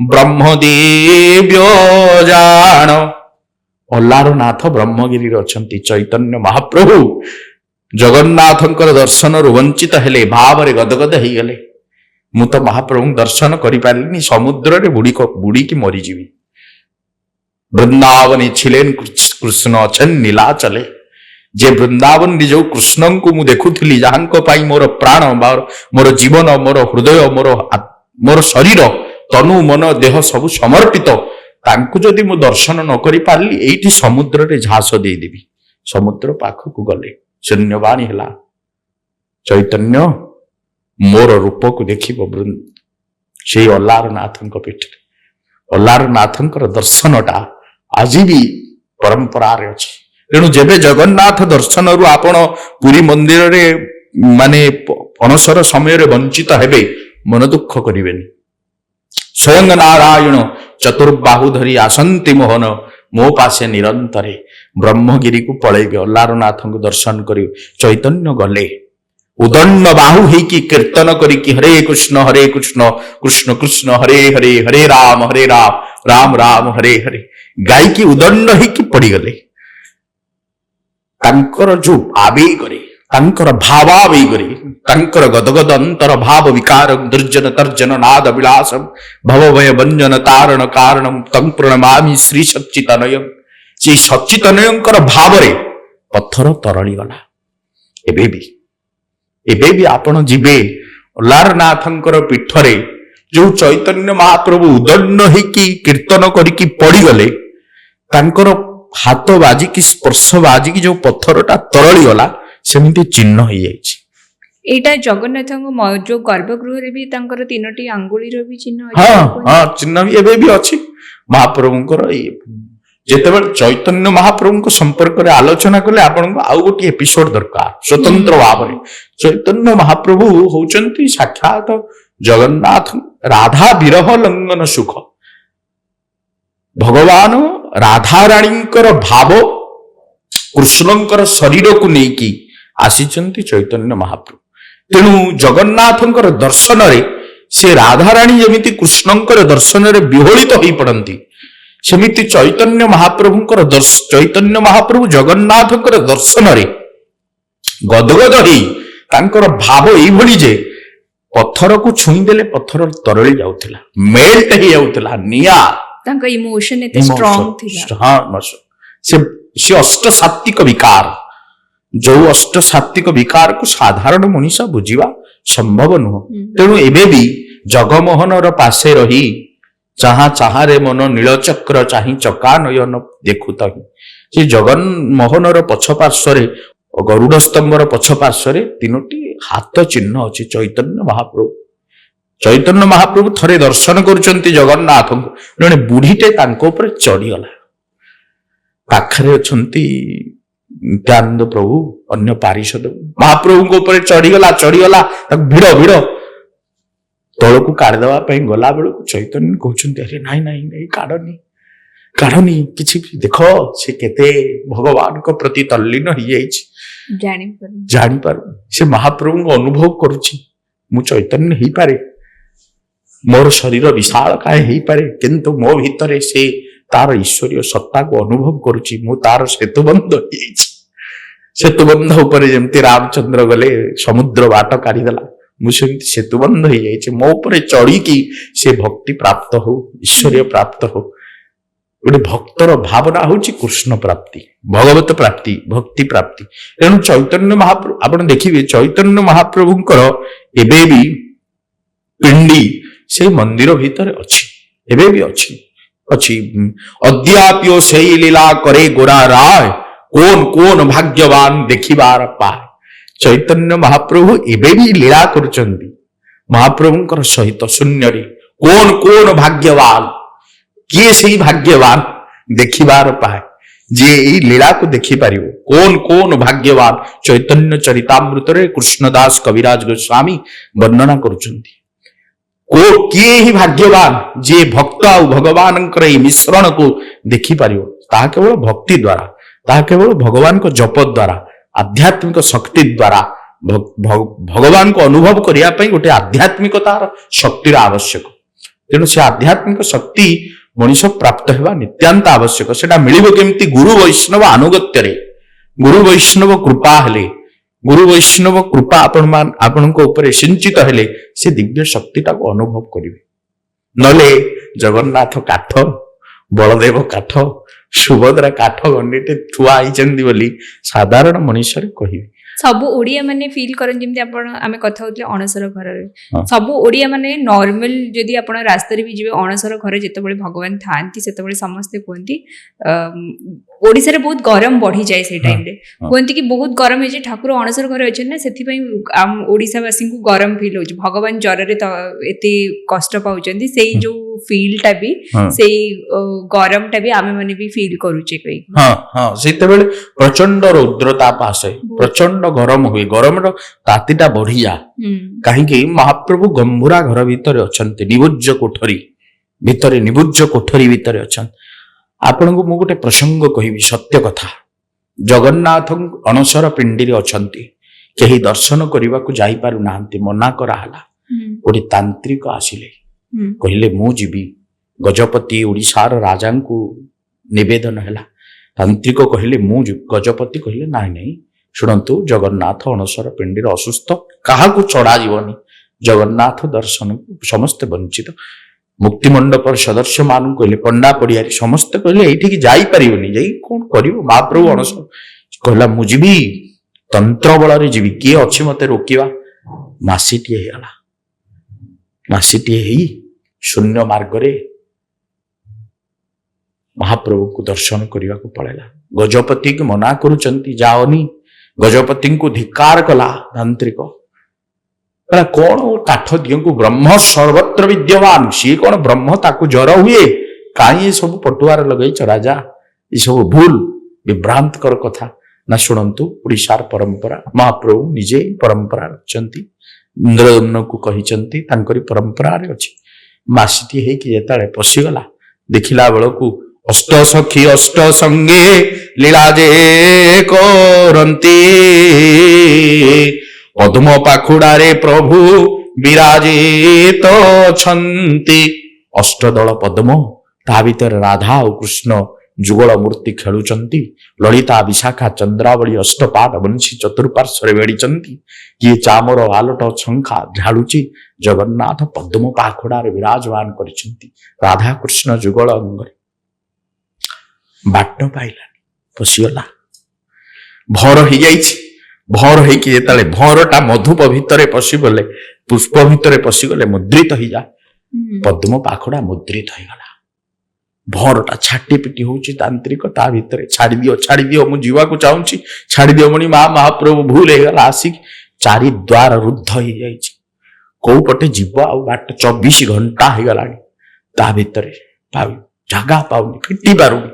ବ୍ରହ୍ମଦିବ୍ୟ ଜାଣ। ଅଲାରନାଥ ବ୍ରହ୍ମଗିରିରେ ଅଛନ୍ତି। ଚୈତନ୍ୟ ମହାପ୍ରଭୁ ଜଗନ୍ନାଥଙ୍କର ଦର୍ଶନରୁ ବଞ୍ଚିତ ହେଲେ, ଭାବରେ ଗଦଗଦ ହେଇଗଲେ। ମୁଁ ତ ମହାପ୍ରଭୁଙ୍କୁ ଦର୍ଶନ କରିପାରିଲିନି, ସମୁଦ୍ରରେ ବୁଡିକି ମରିଯିବି। ବୃନ୍ଦାବନେ ছিলেন କୃଷ୍ଣ ଅଛନ୍ ନୀଳାଚଲେ। ଯେ ବୃନ୍ଦାବନରେ ଯୋଉ କୃଷ୍ଣଙ୍କୁ ମୁଁ ଦେଖୁଥିଲି, ଯାହାଙ୍କ ପାଇଁ ମୋର ପ୍ରାଣ, ମୋର ଜୀବନ, ମୋର ହୃଦୟ, ମୋର ଶରୀର, ତନୁ ମନ ଦେହ ସବୁ ସମର୍ପିତ, ତାଙ୍କୁ ଯଦି ମୁଁ ଦର୍ଶନ ନ କରି ପାରିଲି, ଏଇଠି ସମୁଦ୍ରରେ ଝାସ ଦେଇଦେବି। ସମୁଦ୍ର ପାଖକୁ ଗଲେ ଶୂନ୍ୟବାଣୀ ହେଲା, ଚୈତନ୍ୟ ମୋର ରୂପକୁ ଦେଖିବ ସେଇ ଅଲାରନାଥଙ୍କ ପୀଠରେ। ଅଲାରନାଥଙ୍କର ଦର୍ଶନଟା ଆଜି ବି ପରମ୍ପରାରେ ଅଛି। ତେଣୁ ଯେବେ ଜଗନ୍ନାଥ ଦର୍ଶନରୁ ଆପଣ ପୁରୀ ମନ୍ଦିରରେ ଅଣସର ସମୟରେ ବଞ୍ଚିତ ହେବେ, ମନ ଦୁଃଖ କରିବେନି। ସ୍ୱୟଂ ନାରାୟଣ ଚତୁର୍ବାହୁ ଧରି ଆସନ୍ତି ମୋହନ, ମୋ ପାଶେ ନିରନ୍ତରେ। ବ୍ରହ୍ମଗିରିକୁ ପଳେଇବେ, ଅଲାରନାଥଙ୍କୁ ଦର୍ଶନ କରିବେ। ଚୈତନ୍ୟ ଗଲେ ଉଦଣ୍ଡ ବାହୁ ହେଇକି କୀର୍ତ୍ତନ କରିକି ହରେ କୃଷ୍ଣ କୃଷ୍ଣ କୃଷ୍ଣ ହରେ ହରେ, ହରେ ରାମ ରାମ ରାମ ହରେ ହରେ ଗାଇକି ଉଦଣ୍ଡ ହେଇକି ପଡିଗଲେ। ତାଙ୍କର ଯୋଉ ଆବେଗରେ, ତାଙ୍କର ଭାବାବେଗରେ, ତାଙ୍କର ଗଦଗଦ ଅନ୍ତର ଭାବ ବିକାର ଦୁର୍ଜନ ତର୍ଜନ ନାଦ ବିଳାସମ ଭବଭୟ ଭଞ୍ଜନ ତାରଣ କାରଣମ ତଂ ପ୍ରଣମାମି ଶ୍ରୀ ସଚ୍ଚିତନୟଂ। ସେଇ ସଚ୍ଚିତନୟଙ୍କର ଭାବରେ ପଥର ତରଳିଗଲା। ଏବେ ବି ଆପଣ ଯିବେ ଅଲାରନାଥଙ୍କର ପୀଠରେ, ଯୋଉ ଚୈତନ୍ୟ ମହାପ୍ରଭୁ ଉଦଣ୍ଡ ହେଇକି କୀର୍ତ୍ତନ କରିକି ପଡିଗଲେ, ତାଙ୍କର ହାତ ବାଜିକି ସ୍ପର୍ଶ ବାଜିକି ଯୋଉ ପଥରଟା ତରଳିଗଲା, ସେମିତି ଚିହ୍ନ ହେଇଯାଇଛି। ଏଇଟା ଜଗନ୍ନାଥଙ୍କ ଯୋଉ ଗର୍ଭଗୃହରେ ବି ତାଙ୍କର 3ଟି ଆଙ୍ଗୁଳିର ବି ଚିହ୍ନ ଅଛି। ହଁ, ଚିହ୍ନ ବି ଏବେ ବି ଅଛି। ମହାପ୍ରଭୁଙ୍କର ଯେତେବେଳେ ଚୈତନ୍ୟ ମହାପ୍ରଭୁଙ୍କ ସମ୍ପର୍କରେ ଆଲୋଚନା କଲେ ଆପଣଙ୍କୁ ଆଉ ଗୋଟିଏ ଏପିସୋଡ ଦରକାର ସ୍ୱତନ୍ତ୍ର ଭାବରେ। ଚୈତନ୍ୟ ମହାପ୍ରଭୁ ହଉଛନ୍ତି ସାକ୍ଷାତ ଜଗନ୍ନାଥ ରାଧା ବିରହ ଲଙ୍ଗନ ସୁଖ। ଭଗବାନ ରାଧାରାଣୀଙ୍କର ଭାବ କୃଷ୍ଣଙ୍କର ଶରୀରକୁ ନେଇକି ଆସିଛନ୍ତି ଚୈତନ୍ୟ ମହାପ୍ରଭୁ। ତେଣୁ ଜଗନ୍ନାଥଙ୍କର ଦର୍ଶନରେ ସେ ରାଧାରାଣୀ ଯେମିତି କୃଷ୍ଣଙ୍କର ଦର୍ଶନରେ ବିହଳିତ ହୋଇ ପଡନ୍ତି, ସେମିତି ଚୈତନ୍ୟ ମହାପ୍ରଭୁ ଜଗନ୍ନାଥଙ୍କର ଦର୍ଶନରେ ଗଦଗଦ ହେଇ ତାଙ୍କର ଭାବ ଏଇଭଳି ଯେ ପଥରକୁ ଛୁଇଁଦେଲେ ପଥର ତରଳି ଯାଉଥିଲା, ମେଲ୍ଟ ହେଇଯାଉଥିଲା, ନିଆଁ। ତାଙ୍କ ଇମୋସନ ଏତେ ଷ୍ଟ୍ରଙ୍ଗ ଥିଲା। ହଁ, ସେ ଅଷ୍ଟ ସାତ୍ଵିକ ବିକାର, ଯୋଉ ଅଷ୍ଟ ସାତ୍ଵିକ ବିକାରକୁ ସାଧାରଣ ମଣିଷ ବୁଝିବା ସମ୍ଭବ ନୁହଁ। ତେଣୁ ଏବେ ବି ଜଗମୋହନର ପାଶେ ରହି ଚାହା ଚାହାରେ ମନ ନୀଳଚକ୍ର ଚାହିଁ ଚକା ନୟନ ଦେଖୁତହିଁ। ସେ ଜଗନ୍ମୋହନର ପଛ ପାର୍ଶ୍ୱରେ ଗରୁଡ ସ୍ତମ୍ଭର ପଛ ପାର୍ଶ୍ୱରେ 3ଟି ହାତ ଚିହ୍ନ ଅଛି ଚୈତନ୍ୟ ମହାପ୍ରଭୁ। ଚୈତନ୍ୟ ମହାପ୍ରଭୁ ଥରେ ଦର୍ଶନ କରୁଛନ୍ତି ଜଗନ୍ନାଥଙ୍କୁ, ଜଣେ ବୁଢୀଟେ ତାଙ୍କ ଉପରେ ଚଢିଗଲା। ପାଖରେ ଅଛନ୍ତି ନିତ୍ୟାନନ୍ଦ ପ୍ରଭୁ, ଅନ୍ୟ ପାରିଷଦ। ମହାପ୍ରଭୁଙ୍କ ଉପରେ ଚଢିଗଲା ତାକୁ ଭିଡ ତଳକୁ କାଢିଦେବା ପାଇଁ ଗଲା ବେଳକୁ ଚୈତନ୍ୟ କହୁଛନ୍ତି, ଆରେ ନାଇଁ କାଢନି, କିଛି ଦେଖ ସେ କେତେ ଭଗବାନଙ୍କ ପ୍ରତି ତଲ୍ଲୀନ ହେଇଯାଇଛି, ଜାଣିପାରୁନି। ସେ ମହାପ୍ରଭୁଙ୍କୁ ଅନୁଭବ କରୁଛି, ମୁଁ ଚୈତନ୍ୟ ହେଇପାରେ, ମୋର ଶରୀର ବିଶାଳ କାଏ ହେଇପାରେ, କିନ୍ତୁ ମୋ ଭିତରେ ସେ ତାର ଈଶ୍ୱରୀୟ ସତ୍ତାକୁ ଅନୁଭବ କରୁଛି। ମୁଁ ତାର ସେତୁବନ୍ଧ ହେଇଯାଇଛି। ସେତୁବନ୍ଧ ଉପରେ ଯେମିତି ରାମଚନ୍ଦ୍ର ଗଲେ ସମୁଦ୍ର ବାଟ କାଢିଦେଲା, ମୁଁ ସେମିତି ସେତୁବନ୍ଧ ହେଇଯାଇଛି। ମୋ ଉପରେ ଚଢିକି ସେ ଭକ୍ତି ପ୍ରାପ୍ତ ହଉ, ଈଶ୍ୱରୀୟ ପ୍ରାପ୍ତ ହଉ। ଗୋଟେ ଭକ୍ତର ଭାବନା ହଉଛି କୃଷ୍ଣ ପ୍ରାପ୍ତି, ଭଗବତ ପ୍ରାପ୍ତି, ଭକ୍ତି ପ୍ରାପ୍ତି। ତେଣୁ ଚୈତନ୍ୟ ମହାପ୍ରଭୁ, ଆପଣ ଦେଖିବେ ଚୈତନ୍ୟ ମହାପ୍ରଭୁଙ୍କର ଏବେ ବି ପିଣ୍ଡି ସେଇ ମନ୍ଦିର ଭିତରେ ଅଛି, ଏବେ ବି ଅଛି। ଅଦ୍ୟାପ୍ୟ ସେଇ ଲୀଳା କରେ ଗୋରା ରାୟ, କୋନ ଭାଗ୍ୟବାନ ଦେଖିବାର ପାଏ। ଚୈତନ୍ୟ ମହାପ୍ରଭୁ ଏବେ ବି ଲୀଳା କରୁଛନ୍ତି ମହାପ୍ରଭୁଙ୍କର ସହିତ ଶୂନ୍ୟରେ। କୋନ ଭାଗ୍ୟବାନ, କିଏ ସେଇ ଭାଗ୍ୟବାନ ଦେଖିବାର ପାଏ, ଯିଏ ଏଇ ଲୀଳାକୁ ଦେଖିପାରିବ। କୋନ ଭାଗ୍ୟବାନ, ଚୈତନ୍ୟ ଚରିତାମୃତରେ କୃଷ୍ଣଦାସ କବିରାଜ ଗୋସ୍ୱାମୀ ବର୍ଣ୍ଣନା କରୁଛନ୍ତି। କିଏ ହିଁ ଭାଗ୍ୟବାନ, ଯିଏ ଭକ୍ତ ଆଉ ଭଗବାନଙ୍କର ଏଇ ମିଶ୍ରଣକୁ ଦେଖିପାରିବ। ତାହା କେବଳ ଭକ୍ତି ଦ୍ୱାରା, ତାହା କେବଳ ଭଗବାନଙ୍କ ଜପ ଦ୍ୱାରା, ଆଧ୍ୟାତ୍ମିକ ଶକ୍ତି ଦ୍ୱାରା। ଭଗବାନଙ୍କୁ ଅନୁଭବ କରିବା ପାଇଁ ଗୋଟେ ଆଧ୍ୟାତ୍ମିକତାର ଶକ୍ତିର ଆବଶ୍ୟକ। ତେଣୁ ସେ ଆଧ୍ୟାତ୍ମିକ ଶକ୍ତି ମଣିଷ ପ୍ରାପ୍ତ ହେବା ନିତ୍ୟାନ୍ତ ଆବଶ୍ୟକ। ସେଟା ମିଳିବ କେମିତି? ଗୁରୁ ବୈଷ୍ଣବ ଆନୁଗତ୍ୟରେ, ଗୁରୁ ବୈଷ୍ଣବ କୃପା ହେଲେ, ଗୁରୁ ବୈଷ୍ଣବ କୃପା ଆପଣଙ୍କ ଉପରେ ସିଞ୍ଚିତ ହେଲେ ସେ ଦିବ୍ୟ ଶକ୍ତିଟାକୁ ଅନୁଭବ କରିବେ। ନହେଲେ ଜଗନ୍ନାଥ କାଠ, ବଳଦେବ କାଠ, ସୁଭଦ୍ରା କାଠ ଗଣ୍ଡିଟେ ଥୁଆ ହେଇଛନ୍ତି ବୋଲି ସାଧାରଣ ମଣିଷରେ କହିବେ। ସବୁ ଓଡିଆ ମାନେ ଫିଲ୍ କରନ୍ତି, ଯେମିତି ଆମେ କଥା ହଉଥିଲେ ଅଣସର ଘରରେ, ସବୁ ଓଡିଆ ମାନେ ନର୍ମାଲ ଯଦି ଆପଣ ରାସ୍ତାରେ ବି ଯିବେ, ଅଣସର ଘରେ ଯେତେବେଳେ ଭଗବାନ ଥାଆନ୍ତି ସେତେବେଳେ ସମସ୍ତେ କୁହନ୍ତି ଓଡିଶାରେ ବହୁତ ଗରମ ବଢିଯାଏ। ସେଇ ଟାଇମରେ କୁହନ୍ତି କି ବହୁତ ଗରମ ହେଇଯାଏ, ଠାକୁର ଅଣସର ଘରେ ଅଛନ୍ତି ନା, ସେଥିପାଇଁ ଓଡିଶାବାସୀଙ୍କୁ ଗରମ ଫିଲ୍ ହଉଛି, ଭଗବାନ ଜ୍ୱରରେ ଏତେ କଷ୍ଟ ପାଉଛନ୍ତି। ସେଇ ଯୋଉ ଫିଲ୍ଟା ବି, ସେଇ ଗରମଟା ବି ଆମେ ମାନେ ବି ଫିଲ୍ କରୁଛେ। ସେତେବେଳେ ପ୍ରଚଣ୍ଡ ରୌଦ୍ରତାପ ଆସେ, ପ୍ରଚଣ୍ଡ ଗରମ ହୁଏ, ଗରମର ତାତିଟା ବଢିଯାଏ। କାହିଁକି? ମହାପ୍ରଭୁ ଗମ୍ଭୀରା ଘର ଭିତରେ ଅଛନ୍ତି, ନିବୁଜ କୋଠରୀ ଭିତରେ ଅଛନ୍ତି। ଆପଣଙ୍କୁ ମୁଁ ଗୋଟେ ପ୍ରସଙ୍ଗ କହିବି, ସତ୍ୟ କଥା। ଜଗନ୍ନାଥ ଅଣସର ପିଣ୍ଡିରେ ଅଛନ୍ତି, କେହି ଦର୍ଶନ କରିବାକୁ ଯାଇପାରୁନାହାନ୍ତି, ମନା କରାହେଲା। ଗୋଟେ ତାନ୍ତ୍ରିକ ଆସିଲେ, କହିଲେ ମୁଁ ଯିବି। ଗଜପତି ଓଡ଼ିଶାର ରାଜାଙ୍କୁ ନିବେଦନ ହେଲା। ତାନ୍ତ୍ରିକ କହିଲେ ମୁଁ ଯିବି। ଗଜପତି କହିଲେ ନାଇଁ, ଶୁଣନ୍ତୁ, ଜଗନ୍ନାଥ ଅଣସର ପିଣ୍ଡିରେ ଅସୁସ୍ଥ, କାହାକୁ ଚଢାଯିବନି, ଜଗନ୍ନାଥ ଦର୍ଶନକୁ ସମସ୍ତେ ବଞ୍ଚିତ। ମୁକ୍ତିମଣ୍ଡପର ସଦସ୍ୟ ମାନଙ୍କୁ କହିଲେ, ପଣ୍ଡା ପଡ଼ିଆରେ ସମସ୍ତେ କହିଲେ ଏଇଠିକି ଯାଇପାରିବନି, ଯାଇ କଣ କରିବ, ମହାପ୍ରଭୁ ଅଣସର। କହିଲା ମୁଁ ଯିବି, ତନ୍ତ୍ର ବଳରେ ଯିବି, କିଏ ଅଛି ମତେ ରୋକିବା? ମାସିଟିଏ ହେଇଗଲା, ମାସିଟିଏ ହେଇ ଶୂନ୍ୟ ମାର୍ଗରେ ମହାପ୍ରଭୁଙ୍କୁ ଦର୍ଶନ କରିବାକୁ ପଳେଇଲା। ଗଜପତିକୁ ମନା କରୁଛନ୍ତି ଯାଅନି, ଗଜପତିଙ୍କୁ ଧିକ୍କାର କଲା ତାନ୍ତ୍ରିକ। କଣ କାଠ ଦିଅଙ୍କୁ, ବ୍ରହ୍ମ ସର୍ବତ୍ର ବିଦ୍ୟମାନ, ସିଏ କଣ ବ୍ରହ୍ମ, ତାକୁ ଜ୍ୱର ହୁଏ, କାହିଁ ଏ ସବୁ ପଟୁଆର ଲଗେଇଛ ରାଜା, ଏ ସବୁ ଭୁଲ ବିଭ୍ରାନ୍ତକର କଥା। ନା ଶୁଣନ୍ତୁ, ଓଡ଼ିଶାର ପରମ୍ପରା, ମହାପ୍ରଭୁ ନିଜେ ପରମ୍ପରା ରଖିଛନ୍ତି, ଇନ୍ଦ୍ରଦମ୍ନକୁ କହିଛନ୍ତି ତାଙ୍କରି ପରମ୍ପରାରେ ଅଛି। ମାସିଟି ହେଇକି ଯେତେବେଳେ ପଶିଗଲା, ଦେଖିଲା ବେଳକୁ ଅଷ୍ଟ ସଖୀ ଅଷ୍ଟ ସଙ୍ଗେ ଲୀଳା ଯେ କରନ୍ତି, ପଦ୍ମ ପାଖୁଡାରେ ପ୍ରଭୁ ବିରାଜିତ ଅଛନ୍ତି। ଅଷ୍ଟଦଳ ପଦ୍ମ, ତା ଭିତରେ ରାଧା ଆଉ କୃଷ୍ଣ ଯୁଗଳ ମୂର୍ତ୍ତି ଖେଳୁଛନ୍ତି। ଲଳିତା ବିଶାଖା ଚନ୍ଦ୍ରାବଳୀ ଅଷ୍ଟପାଦ ବଂଶୀ ଚତୁଃପାର୍ଶ୍ୱରେ ବେଢିଛନ୍ତି। କିଏ ଚାମର ଆଲଟ ଶଙ୍ଖା ଝାଡୁଛି। ଜଗନ୍ନାଥ ପଦ୍ମ ପାଖୁଡାରେ ବିରାଜମାନ କରିଛନ୍ତି, ରାଧା କୃଷ୍ଣ ଯୁଗଳ ଅଙ୍ଗରେ। ବାଟ ପାଇଲାନି, ପଶିଗଲା। ଭର ହେଇଯାଇଛି। ଭର ହେଇକି ଯେତେବେଳେ ଭରଟା ମଧୁପ ଭିତରେ ପଶିଗଲେ, ପୁଷ୍ପ ଭିତରେ ପଶିଗଲେ ମୁଦ୍ରିତ ହେଇଯାଏ। ପଦ୍ମ ପାଖୁଡା ମୁଦ୍ରିତ ହେଇଗଲା। ଭରଟା ଛାଟି ପିଟି ହଉଛି ତାନ୍ତ୍ରିକ ତା ଭିତରେ। ଛାଡ଼ିଦିଅ, ମୁଁ ଯିବାକୁ ଚାହୁଁଛି, ଛାଡ଼ିଦିଅ ମଣି ମା। ମହାପ୍ରଭୁ ଭୁଲ ହେଇଗଲା, ଆସିକି ଚାରି ଦ୍ୱାର ରୁଦ୍ଧ ହେଇଯାଇଛି। କୋଉ ପଟେ ଯିବ ଆଉ ବାଟ, 24 ଘଣ୍ଟା ହେଇଗଲାଣି ତା ଭିତରେ, ଜାଗା ପାଉନି, ଫିଟି ପାରୁନି।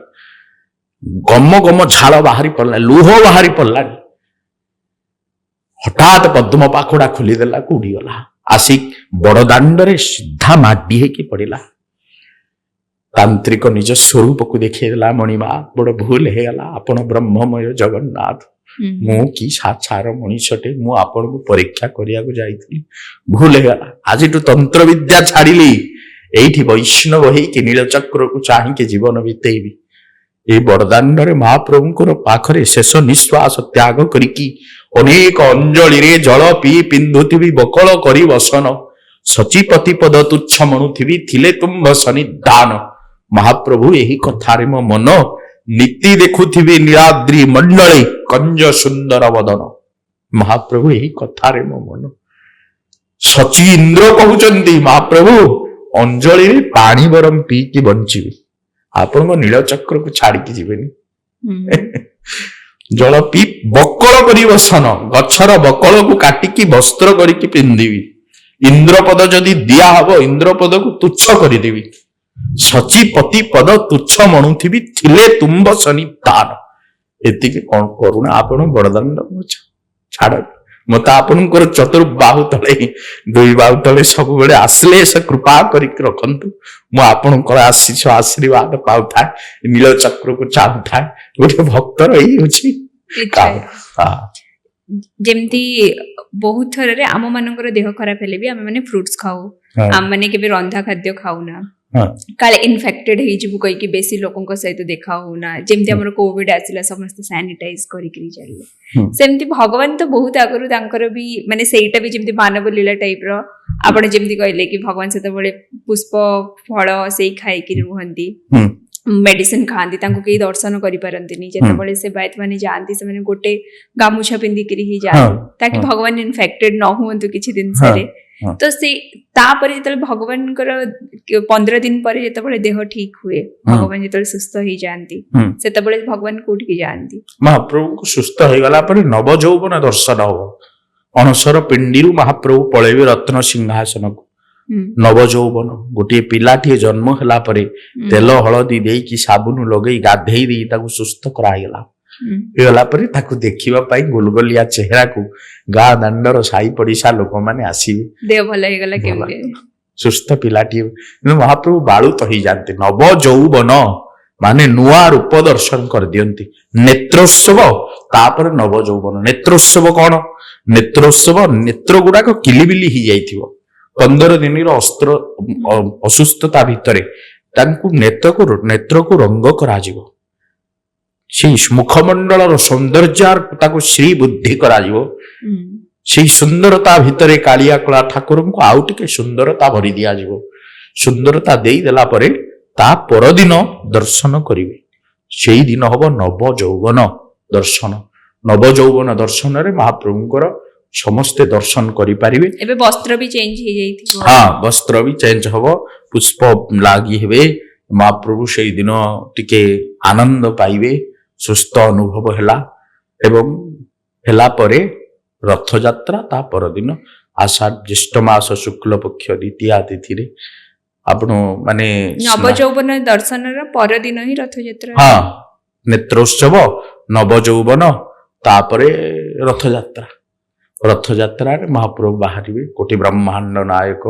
ଗମ ଗମ ଝାଳ ବାହାରି ପଡିଲା, ଲୁହ ବାହାରି ପଡିଲାନି। ହଠାତ୍ ପଦ୍ମ ପାଖୁଡା ଖୋଲିଦେଲା, ଉଡିଗଲା। ଆସି ବଡ ଦାଣ୍ଡରେ ସିଧା ମାଡି ହେଇକି ପଡିଲା। ତାନ୍ତ୍ରିକ ନିଜ ସ୍ୱରୂପକୁ ଦେଖେଇଦେଲା, ମଣିମା ବଡ ଭୁଲ ହେଇଗଲା, ଆପଣ ବ୍ରହ୍ମମୟ ଜଗନ୍ନାଥ, ମୁଁ କି ସାଛାର ମଣିଷଟେ, ମୁଁ ଆପଣଙ୍କୁ ପରୀକ୍ଷା କରିବାକୁ ଯାଇଥିଲି, ଭୁଲ ହେଇଗଲା। ଆଜିଠୁ ତନ୍ତ୍ର ବିଦ୍ୟା ଛାଡିଲି, ଏଇଠି ବୈଷ୍ଣବ ହେଇକି ନୀଳଚକ୍ରକୁ ଚାହିଁକି ଜୀବନ ବିତେଇବି। ଏଇ ବଡଦାଣ୍ଡରେ ମହାପ୍ରଭୁଙ୍କର ପାଖରେ ଶେଷ ନିଶ୍ୱାସ ତ୍ୟାଗ କରିକି ଅନେକ ଅଞ୍ଜଳିରେ ଜଳ ପିଇ ପିନ୍ଧୁଥିବି ବକଳ କରି ବସନ, ସଚିପତି ପଦ ତୁଚ୍ଛ ମଣୁଥିବି, ଥିଲେ ତୁମ୍ଭ ସନ୍ନିଧାନ। ମହାପ୍ରଭୁ ଏହି କଥାରେ ମୋ ମନ, ନୀତି ଦେଖୁଥିବି ନୀଳାଦ୍ରି ମଣ୍ଡଳେ କଞ୍ଜ ସୁନ୍ଦର ବଦନ। ମହାପ୍ରଭୁ ଏହି କଥାରେ ମୋ ମନ। ସଚି ଇନ୍ଦ୍ର କହୁଛନ୍ତି, ମହାପ୍ରଭୁ ଅଞ୍ଜଳିରେ ପାଣି ବରଂ ପିଇକି ବଞ୍ଚିବି, ଆପଣଙ୍କ ନୀଳଚକ୍ରକୁ ଛାଡିକି ଯିବେନି। ଜଳ ପିଇ ବକଳ କରି ବସନ, ଗଛର ବକଳକୁ କାଟିକି ବସ୍ତ୍ର କରିକି ପିନ୍ଧିବି। ଇନ୍ଦ୍ରପଦ ଯଦି ଦିଆହବ, ଇନ୍ଦ୍ରପଦକୁ ତୁଚ୍ଛ କରିଦେବି। ସଚିପତି ପଦ ତୁଚ୍ଛ ମଣୁଥିବି, ଥିଲେ ତୁମ୍ଭ ସନ୍ନିଧାନ। ଏତିକି କଣ କରୁଣା ଆପଣ ବଡଦାଣ୍ଡ ଛାଡ। ମତେ ଆପଣଙ୍କର ଚତୁର୍ବାହୁ ତଳେ, ଦୁଇ ବାହୁ ତଳେ ସବୁବେଳେ ଆସିଲେ ସେ କୃପା କରିକି ରଖନ୍ତୁ। ମୁଁ ଆପଣଙ୍କର ଆଶୀର୍ବାଦ ପାଉଥାଏ, ନୀଳଚକ୍ରକୁ ଚାହୁଁଥାଏ। ଗୋଟେ ଭକ୍ତର ଏଇ ଅଛି। ଯେମିତି ବହୁତ ଥରରେ ଆମ ମାନଙ୍କର ଦେହ ଖରାପ ହେଲେ ବି ଆମେ ମାନେ ଫ୍ରୁଟ୍ସ ଖାଉ, ଆମେ ମାନେ କେବେ ରନ୍ଧା ଖାଦ୍ୟ ଖାଉନା, କାଳେ ଇନଫେକ୍ଟେଡ ହେଇଯିବୁ କହିକି ବେଶୀ ଲୋକଙ୍କ ସହିତ ଦେଖା ହଉନା। ଯେମିତି ଆମର କୋଭିଡ ଆସିଲା, ସମସ୍ତେ ସାନିଟାଇଜ କରିକିରି ଚାଲିଲେ। ସେମିତି ଭଗବାନ ତ ବହୁତ ଆଗରୁ ତାଙ୍କର ବି ମାନେ ସେଇଟା ବି ଯେମିତି ମାନବ ଲୀଳା ଟାଇପ ର, ଆପଣ ଯେମିତି କହିଲେ କି ଭଗବାନ ସେତେବେଳେ ପୁଷ୍ପ ଫଳ ସେଇ ଖାଇକି ରୁହନ୍ତି, ମେଡିସିନ ଖାଆନ୍ତି, ତାଙ୍କୁ କେହି ଦର୍ଶନ କରିପାରନ୍ତିନି। ଯେତେବେଳେ ସେ ବାଇତ ମାନେ ଯାଆନ୍ତି, ସେମାନେ ଗୋଟେ ଗାମୁଛା ପିନ୍ଧିକିରି ହିଁ ଯାଆନ୍ତି, ତାକି ଭଗବାନ ଇନଫେକ୍ଟେଡ ନ ହୁଅନ୍ତୁ କିଛି ଜିନିଷରେ। ତ ସେ ତାପରେ ଯେତେବେଳେ ଭଗବାନଙ୍କର 15 ଦିନ ପରେ ଯେତେବେଳେ ଦେହ ଠିକ ହୁଏ, ଭଗବାନ ଯେତେବେଳେ ସୁସ୍ଥ ହେଇଯାଆନ୍ତି, ସେତେବେଳେ ଭଗବାନ କୋଉଠିକି ଯାଆନ୍ତି? ମହାପ୍ରଭୁଙ୍କୁ ସୁସ୍ଥ ହେଇଗଲା ପରେ ନବ ଯୌବନ ଦର୍ଶନ ହବ। ଅଣସର ପିଣ୍ଡିରୁ ମହାପ୍ରଭୁ ପଳେଇବେ ରତ୍ନ ସିଂହାସନକୁ। ନବ ଯୌବନ, ଗୋଟିଏ ପିଲାଟିଏ ଜନ୍ମ ହେଲା ପରେ ତେଲ ହଳଦୀ ଦେଇକି ସାବୁନ ଲଗେଇ ଗାଧେଇ ଦେଇ ତାକୁ ସୁସ୍ଥ କରାହେଇଗଲା। ହେଇଗଲା ପରେ ତାକୁ ଦେଖିବା ପାଇଁ ଗୋଲଗୋଲିଆ ଚେହେରାକୁ ଗାଁ ଦାଣ୍ଡର ସାହି ପଡିଶା ଲୋକମାନେ ଆସିବେ, ଦେହ ଭଲ ହେଇଗଲା କେମିତି, ସୁସ୍ଥ ପିଲାଟିଏ। କିନ୍ତୁ ମହାପ୍ରଭୁ ବାଳୁତ ହେଇଯାନ୍ତି। ନବ ଯୌବନ ମାନେ ନୂଆ ରୂପ ଦର୍ଶନ କରିଦିଅନ୍ତି। ନେତ୍ରୋତ୍ସବ, ତାପରେ ନବ ଯୌବନ। ନେତ୍ରୋତ୍ସବ କଣ? ନେତ୍ରୋତ୍ସବ, ନେତ୍ର ଗୁଡାକ କିଲିବିଲି ହେଇଯାଇଥିବ 15 ଦିନର ଅସୁସ୍ଥତା ଭିତରେ, ତାଙ୍କୁ ନେତ୍ରକୁ ରଙ୍ଗ କରାଯିବ। ସେଇ ମୁଖମଣ୍ଡଳର ସୌନ୍ଦର୍ଯ୍ୟ ତାକୁ ଶ୍ରୀ ବୁଦ୍ଧି କରାଯିବ। ସେଇ ସୁନ୍ଦରତା ଭିତରେ କାଳିଆ କଳା ଠାକୁରଙ୍କୁ ଆଉ ଟିକେ ସୁନ୍ଦରତା ଭରି ଦିଆଯିବ। ସୁନ୍ଦରତା ଦେଇଦେଲା ପରେ ତା ପରଦିନ ଦର୍ଶନ କରିବେ। ସେଇ ଦିନ ହବ ନବ ଯୌବନ ଦର୍ଶନ। ନବ ଯୌବନ ଦର୍ଶନରେ ମହାପ୍ରଭୁଙ୍କର ସମସ୍ତେ ଦର୍ଶନ କରିପାରିବେ। ଏବେ ବସ୍ତ୍ର ବି ଚେଞ୍ଜ ହେଇଯାଇଥିବ। ବସ୍ତ୍ର ବି ଚେଞ୍ଜ ହବ, ପୁଷ୍ପ ଲାଗି ହେବେ। ମହାପ୍ରଭୁ ସେଇ ଦିନ ଟିକେ ଆନନ୍ଦ ପାଇବେ, ସୁସ୍ଥ ଅନୁଭବ ହେଲା। ଏବଂ ହେଲା ପରେ ରଥଯାତ୍ରା ତା ପରଦିନ ଆଷାଢ଼ ଜ୍ୟେଷ୍ଠ ମାସ ଶୁକ୍ଲ ପକ୍ଷ ଦ୍ୱିତୀୟା ତିଥିରେ ଆପଣ ମାନେ ନବଯୌବନ ଦର୍ଶନର ପରଦିନ ହିଁ ରଥଯାତ୍ରା। ହଁ, ନେତ୍ରୋତ୍ସବ, ନବଯୌବନ, ତାପରେ ରଥଯାତ୍ରା। ରଥଯାତ୍ରାରେ ମହାପ୍ରଭୁ ବାହାରିବେ, କୋଟି ବ୍ରହ୍ମାଣ୍ଡ ନାୟକ